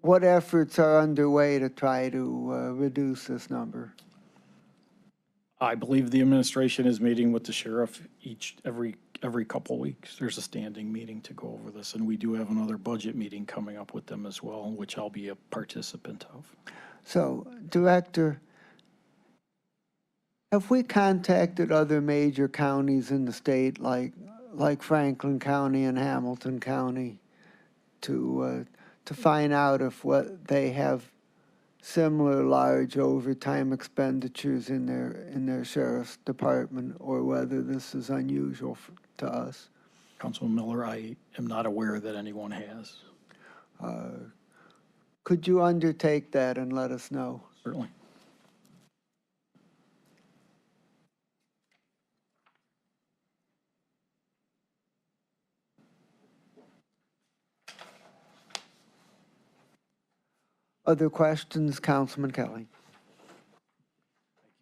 what efforts are underway to try to reduce this number? I believe the administration is meeting with the sheriff every couple weeks. There's a standing meeting to go over this, and we do have another budget meeting coming up with them as well, which I'll be a participant of. So, Director, have we contacted other major counties in the state, like Franklin County and Hamilton County, to find out if what they have similar large overtime expenditures in their sheriff's department, or whether this is unusual to us? Councilman Miller, I am not aware that anyone has. Could you undertake that and let us know? Certainly. Other questions, Councilman Kelly?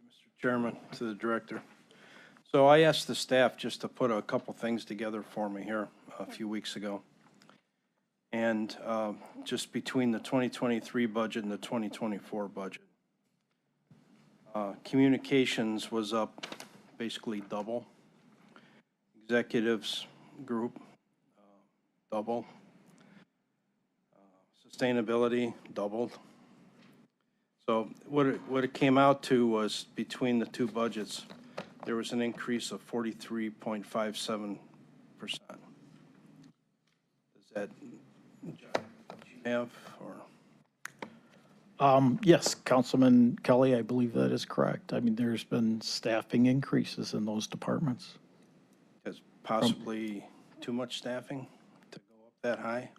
Mr. Chairman, to the director. So I asked the staff just to put a couple things together for me here a few weeks ago. And just between the 2023 budget and the 2024 budget, communications was up basically double. Executives group, double. Sustainability doubled. So what it came out to was, between the two budgets, there was an increase of 43.57%. Does that have, or? Yes, Councilman Kelly, I believe that is correct. I mean, there's been staffing increases in those departments. Is possibly too much staffing to go up that high?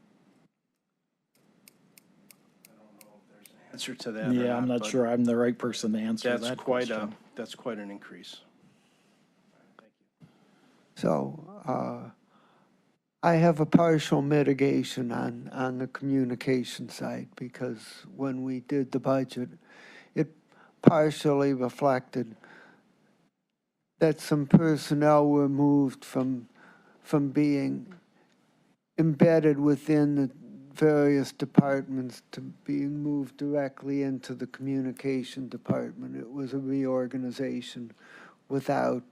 Answer to that. Yeah, I'm not sure I'm the right person to answer that question. That's quite an increase. Thank you. So I have a partial mitigation on the communication side, because when we did the budget, it partially reflected that some personnel were moved from being embedded within the various departments to being moved directly into the communication department. It was a reorganization without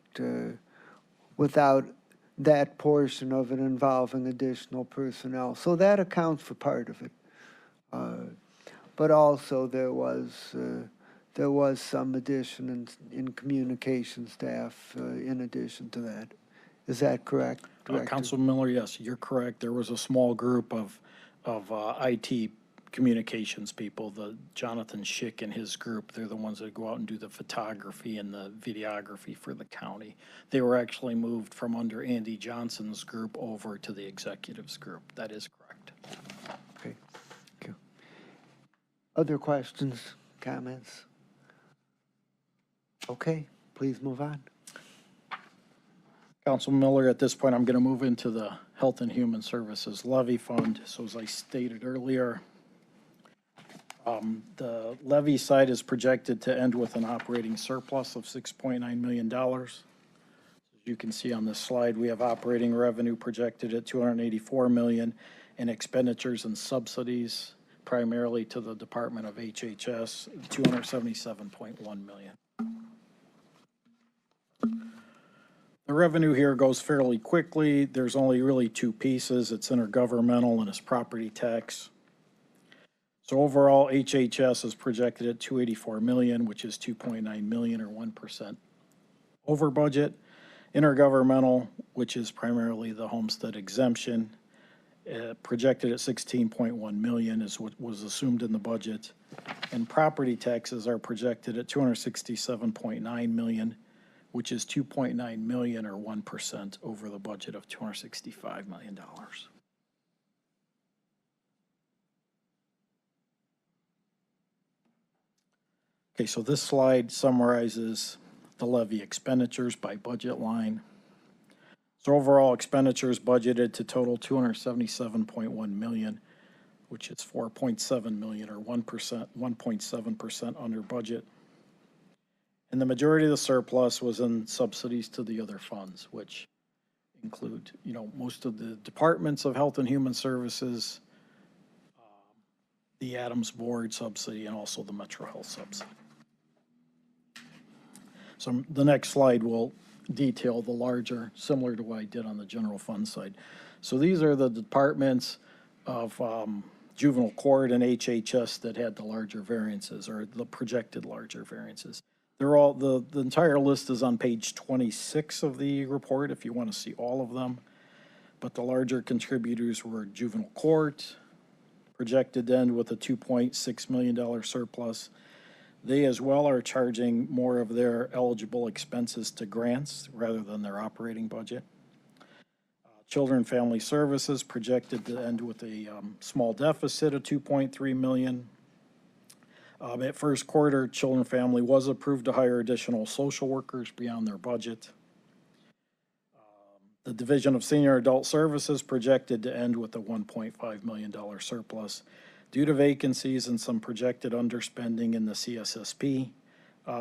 that portion of it involving additional personnel. So that accounts for part of it. But also there was some addition in communication staff in addition to that. Is that correct, Director? Council Miller, yes, you're correct. There was a small group of IT communications people, the Jonathan Schick and his group. They're the ones that go out and do the photography and the videography for the county. They were actually moved from under Andy Johnson's group over to the executives group. That is correct. Okay, thank you. Other questions, comments? Okay, please move on. Council Miller, at this point, I'm going to move into the Health and Human Services Levy Fund. So as I stated earlier, the levy side is projected to end with an operating surplus of $6.9 million. As you can see on this slide, we have operating revenue projected at $284 million and expenditures and subsidies primarily to the Department of HHS, $277.1 million. The revenue here goes fairly quickly. There's only really two pieces. It's intergovernmental and it's property tax. So overall, HHS is projected at $284 million, which is $2.9 million or 1% over budget. Intergovernmental, which is primarily the homestead exemption, projected at $16.1 million is what was assumed in the budget. And property taxes are projected at $267.9 million, which is $2.9 million or 1% over the budget of $265 million. Okay, so this slide summarizes the levy expenditures by budget line. So overall expenditures budgeted to total $277.1 million, which is $4.7 million or 1.7% under budget. And the majority of the surplus was in subsidies to the other funds, which include, most of the departments of Health and Human Services, the Adams Board subsidy, and also the Metro Health subsidy. So the next slide will detail the larger, similar to what I did on the general fund side. So these are the departments of juvenile court and HHS that had the larger variances or the projected larger variances. They're all, the entire list is on page 26 of the report if you want to see all of them. But the larger contributors were juvenile court, projected to end with a $2.6 million surplus. They as well are charging more of their eligible expenses to grants rather than their operating budget. Children and Family Services projected to end with a small deficit of $2.3 million. At first quarter, Children and Family was approved to hire additional social workers beyond their budget. The Division of Senior Adult Services projected to end with a $1.5 million surplus due to vacancies and some projected underspending in the CSSP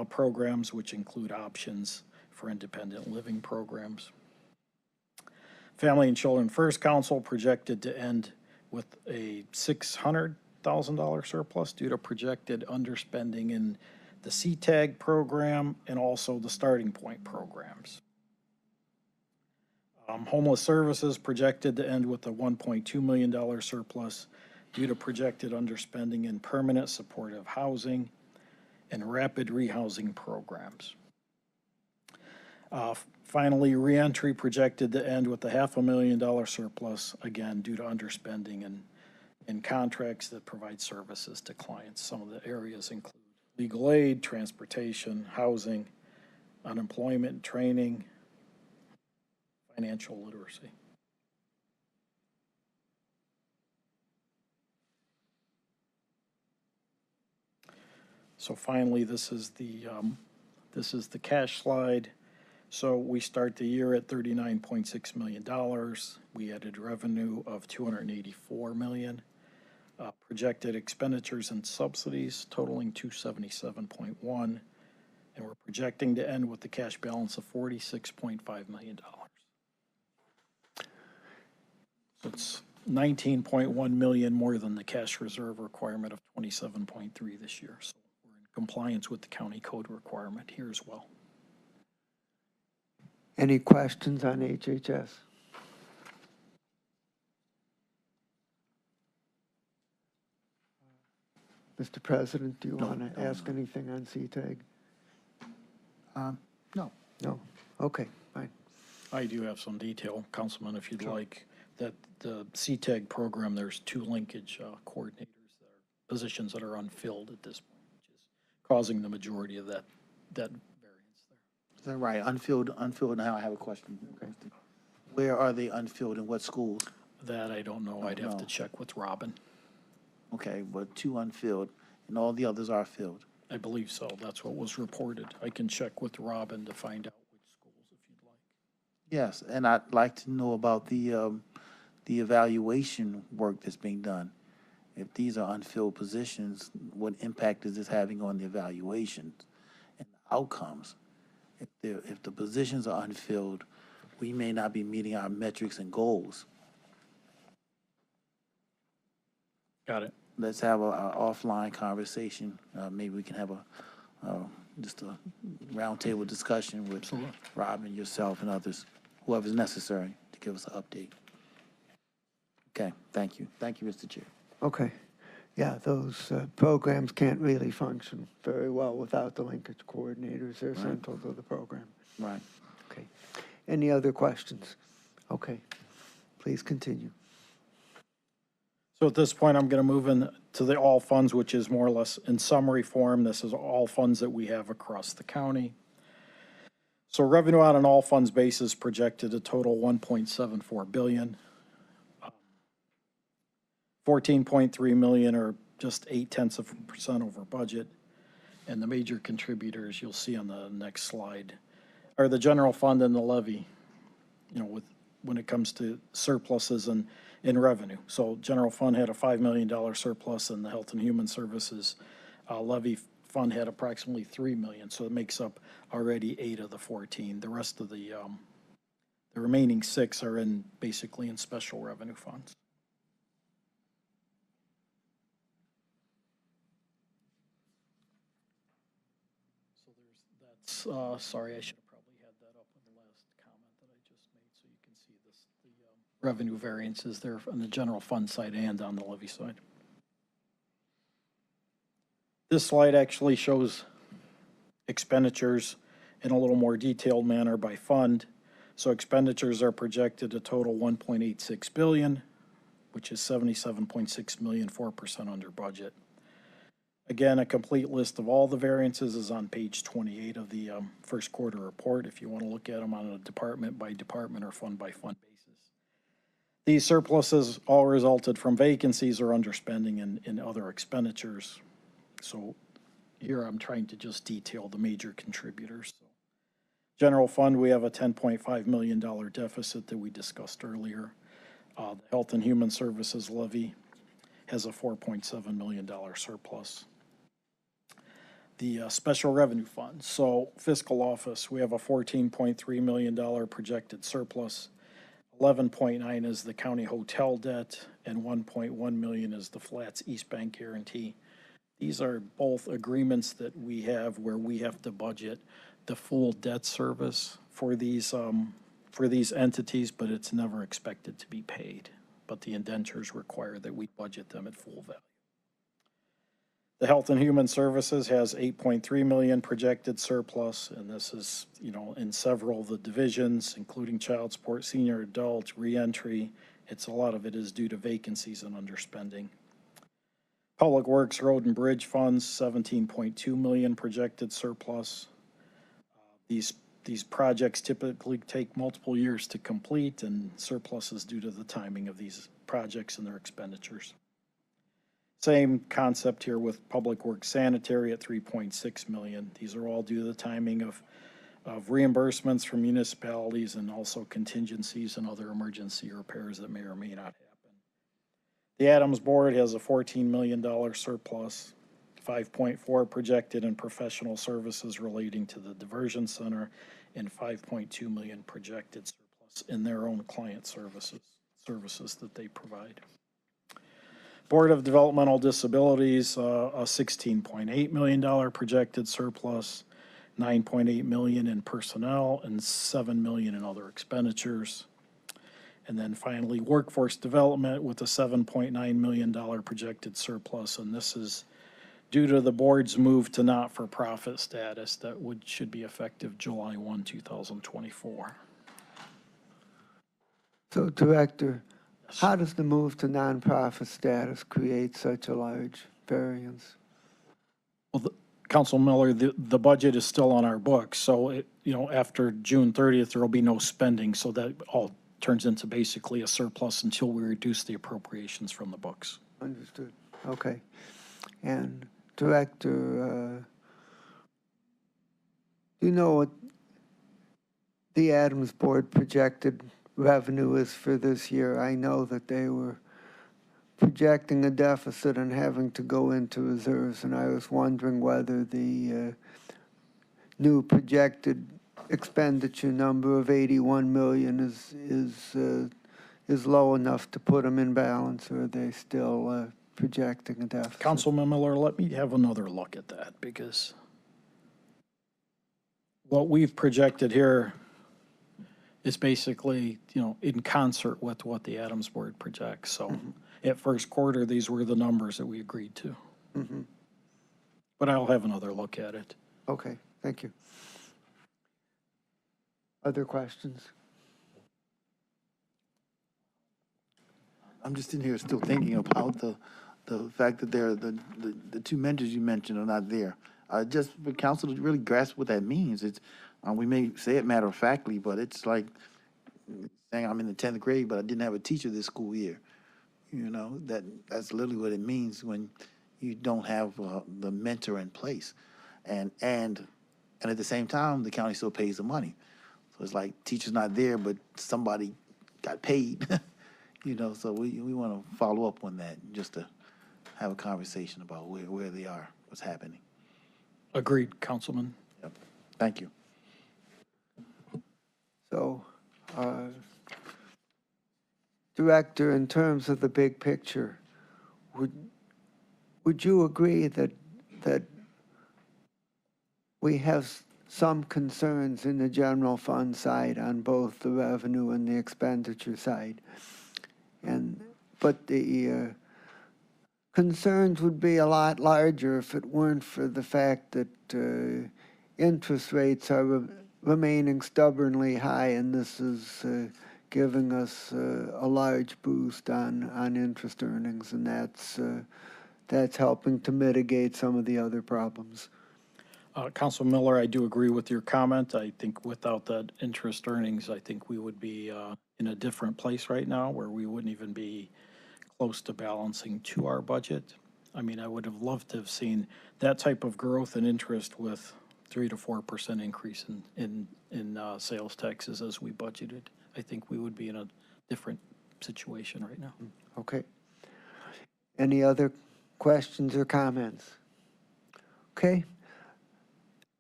programs, which include options for independent living programs. Family and Children First Council projected to end with a $600,000 surplus due to projected underspending in the CTAG program and also the Starting Point programs. Homeless Services projected to end with a $1.2 million surplus due to projected underspending in permanent supportive housing and rapid rehousing programs. Finally, reentry projected to end with a $500,000 surplus, again, due to underspending in contracts that provide services to clients. Some of the areas include legal aid, transportation, housing, unemployment, training, financial literacy. So finally, this is the cash slide. So we start the year at $39.6 million. We added revenue of $284 million. Projected expenditures and subsidies totaling $277.1, and we're projecting to end with the cash balance of $46.5 million. So it's $19.1 million more than the cash reserve requirement of $27.3 this year. So we're in compliance with the county code requirement here as well. Any questions on HHS? Mr. President, do you want to ask anything on CTAG? No. No? Okay, fine. I do have some detail, Councilman, if you'd like. That the CTAG program, there's 2 linkage coordinators, positions that are unfilled at this point, which is causing the majority of that variance there. Is that right? Unfilled, now I have a question. Where are they unfilled, in what schools? That I don't know. I'd have to No. check with Robin. Okay, but 2 unfilled, and all the others are filled. I believe so. That's what was reported. I can check with Robin to find out which schools if you'd like. Yes, and I'd like to know about the evaluation work that's being done. If these are unfilled positions, what impact is this having on the evaluations and the outcomes? If the positions are unfilled, we may not be meeting our metrics and goals. Got it. Let's have a offline conversation. Maybe we can have just a roundtable discussion with Absolutely. Robin, yourself, and others, whoever's necessary to give us an update. Okay, thank you. Thank you, Mr. Chair. Okay. Yeah, those programs can't really function very well without the linkage coordinators. They're central to the program. Right. Okay. Any other questions? Okay. Please continue. So at this point, I'm going to move into the all funds, which is more or less in summary form. This is all funds that we have across the county. So revenue on an all funds basis projected a total 1.74 billion. 14.3 million, or just 0.8% over budget. And the major contributors you'll see on the next slide are the general fund and the levy, when it comes to surpluses and in revenue. So general fund had a $5 million surplus, and the Health and Human Services levy fund had approximately $3 million. So it makes up already 8 of the 14. The rest of the remaining 6 are basically in special revenue funds. Sorry, I should have probably had that up in the last comment that I just made, so you can see the revenue variances there on the general fund side and on the levy side. This slide actually shows expenditures in a little more detailed manner by fund. So expenditures are projected to total 1.86 billion, which is 77.6 million, 4% under budget. Again, a complete list of all the variances is on page 28 of the first quarter report, if you want to look at them on a department by department or fund by fund basis. These surpluses all resulted from vacancies or underspending in other expenditures. So here I'm trying to just detail the major contributors. General fund, we have a $10.5 million deficit that we discussed earlier. The Health and Human Services levy has a $4.7 million surplus. The special revenue fund, so fiscal office, we have a $14.3 million projected surplus. 11.9 is the county hotel debt, and 1.1 million is the Flats East Bank guarantee. These are both agreements that we have where we have to budget the full debt service for these entities, but it's never expected to be paid. But the indentures require that we budget them at full value. The Health and Human Services has 8.3 million projected surplus, and this is, in several of the divisions, including child support, senior adult, reentry. A lot of it is due to vacancies and underspending. Public Works, Road and Bridge Funds, 17.2 million projected surplus. These projects typically take multiple years to complete, and surplus is due to the timing of these projects and their expenditures. Same concept here with Public Works Sanitary at 3.6 million. These are all due to the timing of reimbursements from municipalities and also contingencies and other emergency repairs that may or may not happen. The Adams Board has a $14 million surplus, 5.4 projected in professional services relating to the diversion center, and 5.2 million projected surplus in their own client services that they provide. Board of Developmental Disabilities, a $16.8 million projected surplus, 9.8 million in personnel, and 7 million in other expenditures. And then finally, Workforce Development with a $7.9 million projected surplus, and this is due to the board's move to not-for-profit status that should be effective July 1, 2024. So Director, how does the move to nonprofit status create such a large variance? Well, Council Miller, the budget is still on our books, so after June 30th, there will be no spending, so that all turns into basically a surplus until we reduce the appropriations from the books. Understood. Okay. And Director, do you know what the Adams Board projected revenue is for this year? I know that they were projecting a deficit and having to go into reserves, and I was wondering whether the new projected expenditure number of 81 million is low enough to put them in balance, or are they still projecting a deficit? Councilman Miller, let me have another look at that, because what we've projected here is basically, in concert with what the Adams Board projects. So at first quarter, these were the numbers that we agreed to. But I'll have another look at it. Okay, thank you. Other questions? I'm just in here still thinking about the fact that the two mentors you mentioned are not there. Just for council to really grasp what that means, it's, we may say it matter-of-factly, but it's like saying I'm in the 10th grade, but I didn't have a teacher this school year. That's literally what it means when you don't have the mentor in place. And at the same time, the county still pays the money. So it's like teacher's not there, but somebody got paid. So we want to follow up on that, just to have a conversation about where they are, what's happening. Agreed, Councilman. Yep. Thank you. So, Director, in terms of the big picture, would you agree that we have some concerns in the general fund side on both the revenue and the expenditure side? But the concerns would be a lot larger if it weren't for the fact that interest rates are remaining stubbornly high, and this is giving us a large boost on interest earnings, and that's helping to mitigate some of the other problems. Council Miller, I do agree with your comment. I think without that interest earnings, I think we would be in a different place right now, where we wouldn't even be close to balancing to our budget. I mean, I would have loved to have seen that type of growth and interest with 3 to 4% increase in sales taxes as we budgeted. I think we would be in a different situation right now. Okay. Any other questions or comments? Okay.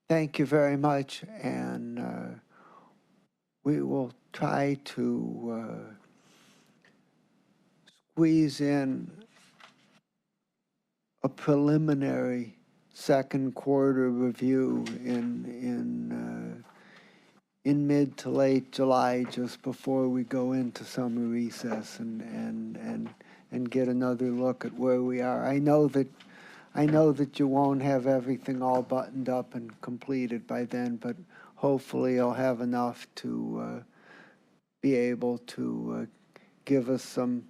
Thank you very much, and we will try to squeeze in a preliminary second quarter review in mid to late July, just before we go into summer recess, and get another look at where we are. I know that you won't have everything all buttoned up and completed by then, but hopefully you'll have enough to be able to give us some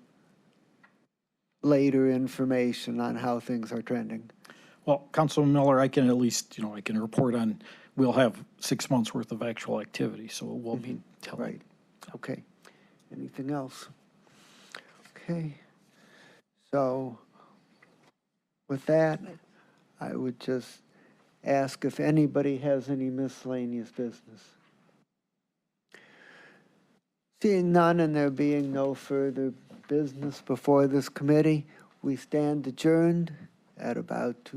later information on how things are trending. Well, Councilman Miller, I can at least, I can report on, we'll have 6 months worth of actual activity, so it will be telling. Right. Okay. Anything else? Okay. So with that, I would just ask if anybody has any miscellaneous business. Seeing none and there being no further business before this committee, we stand adjourned at about 2.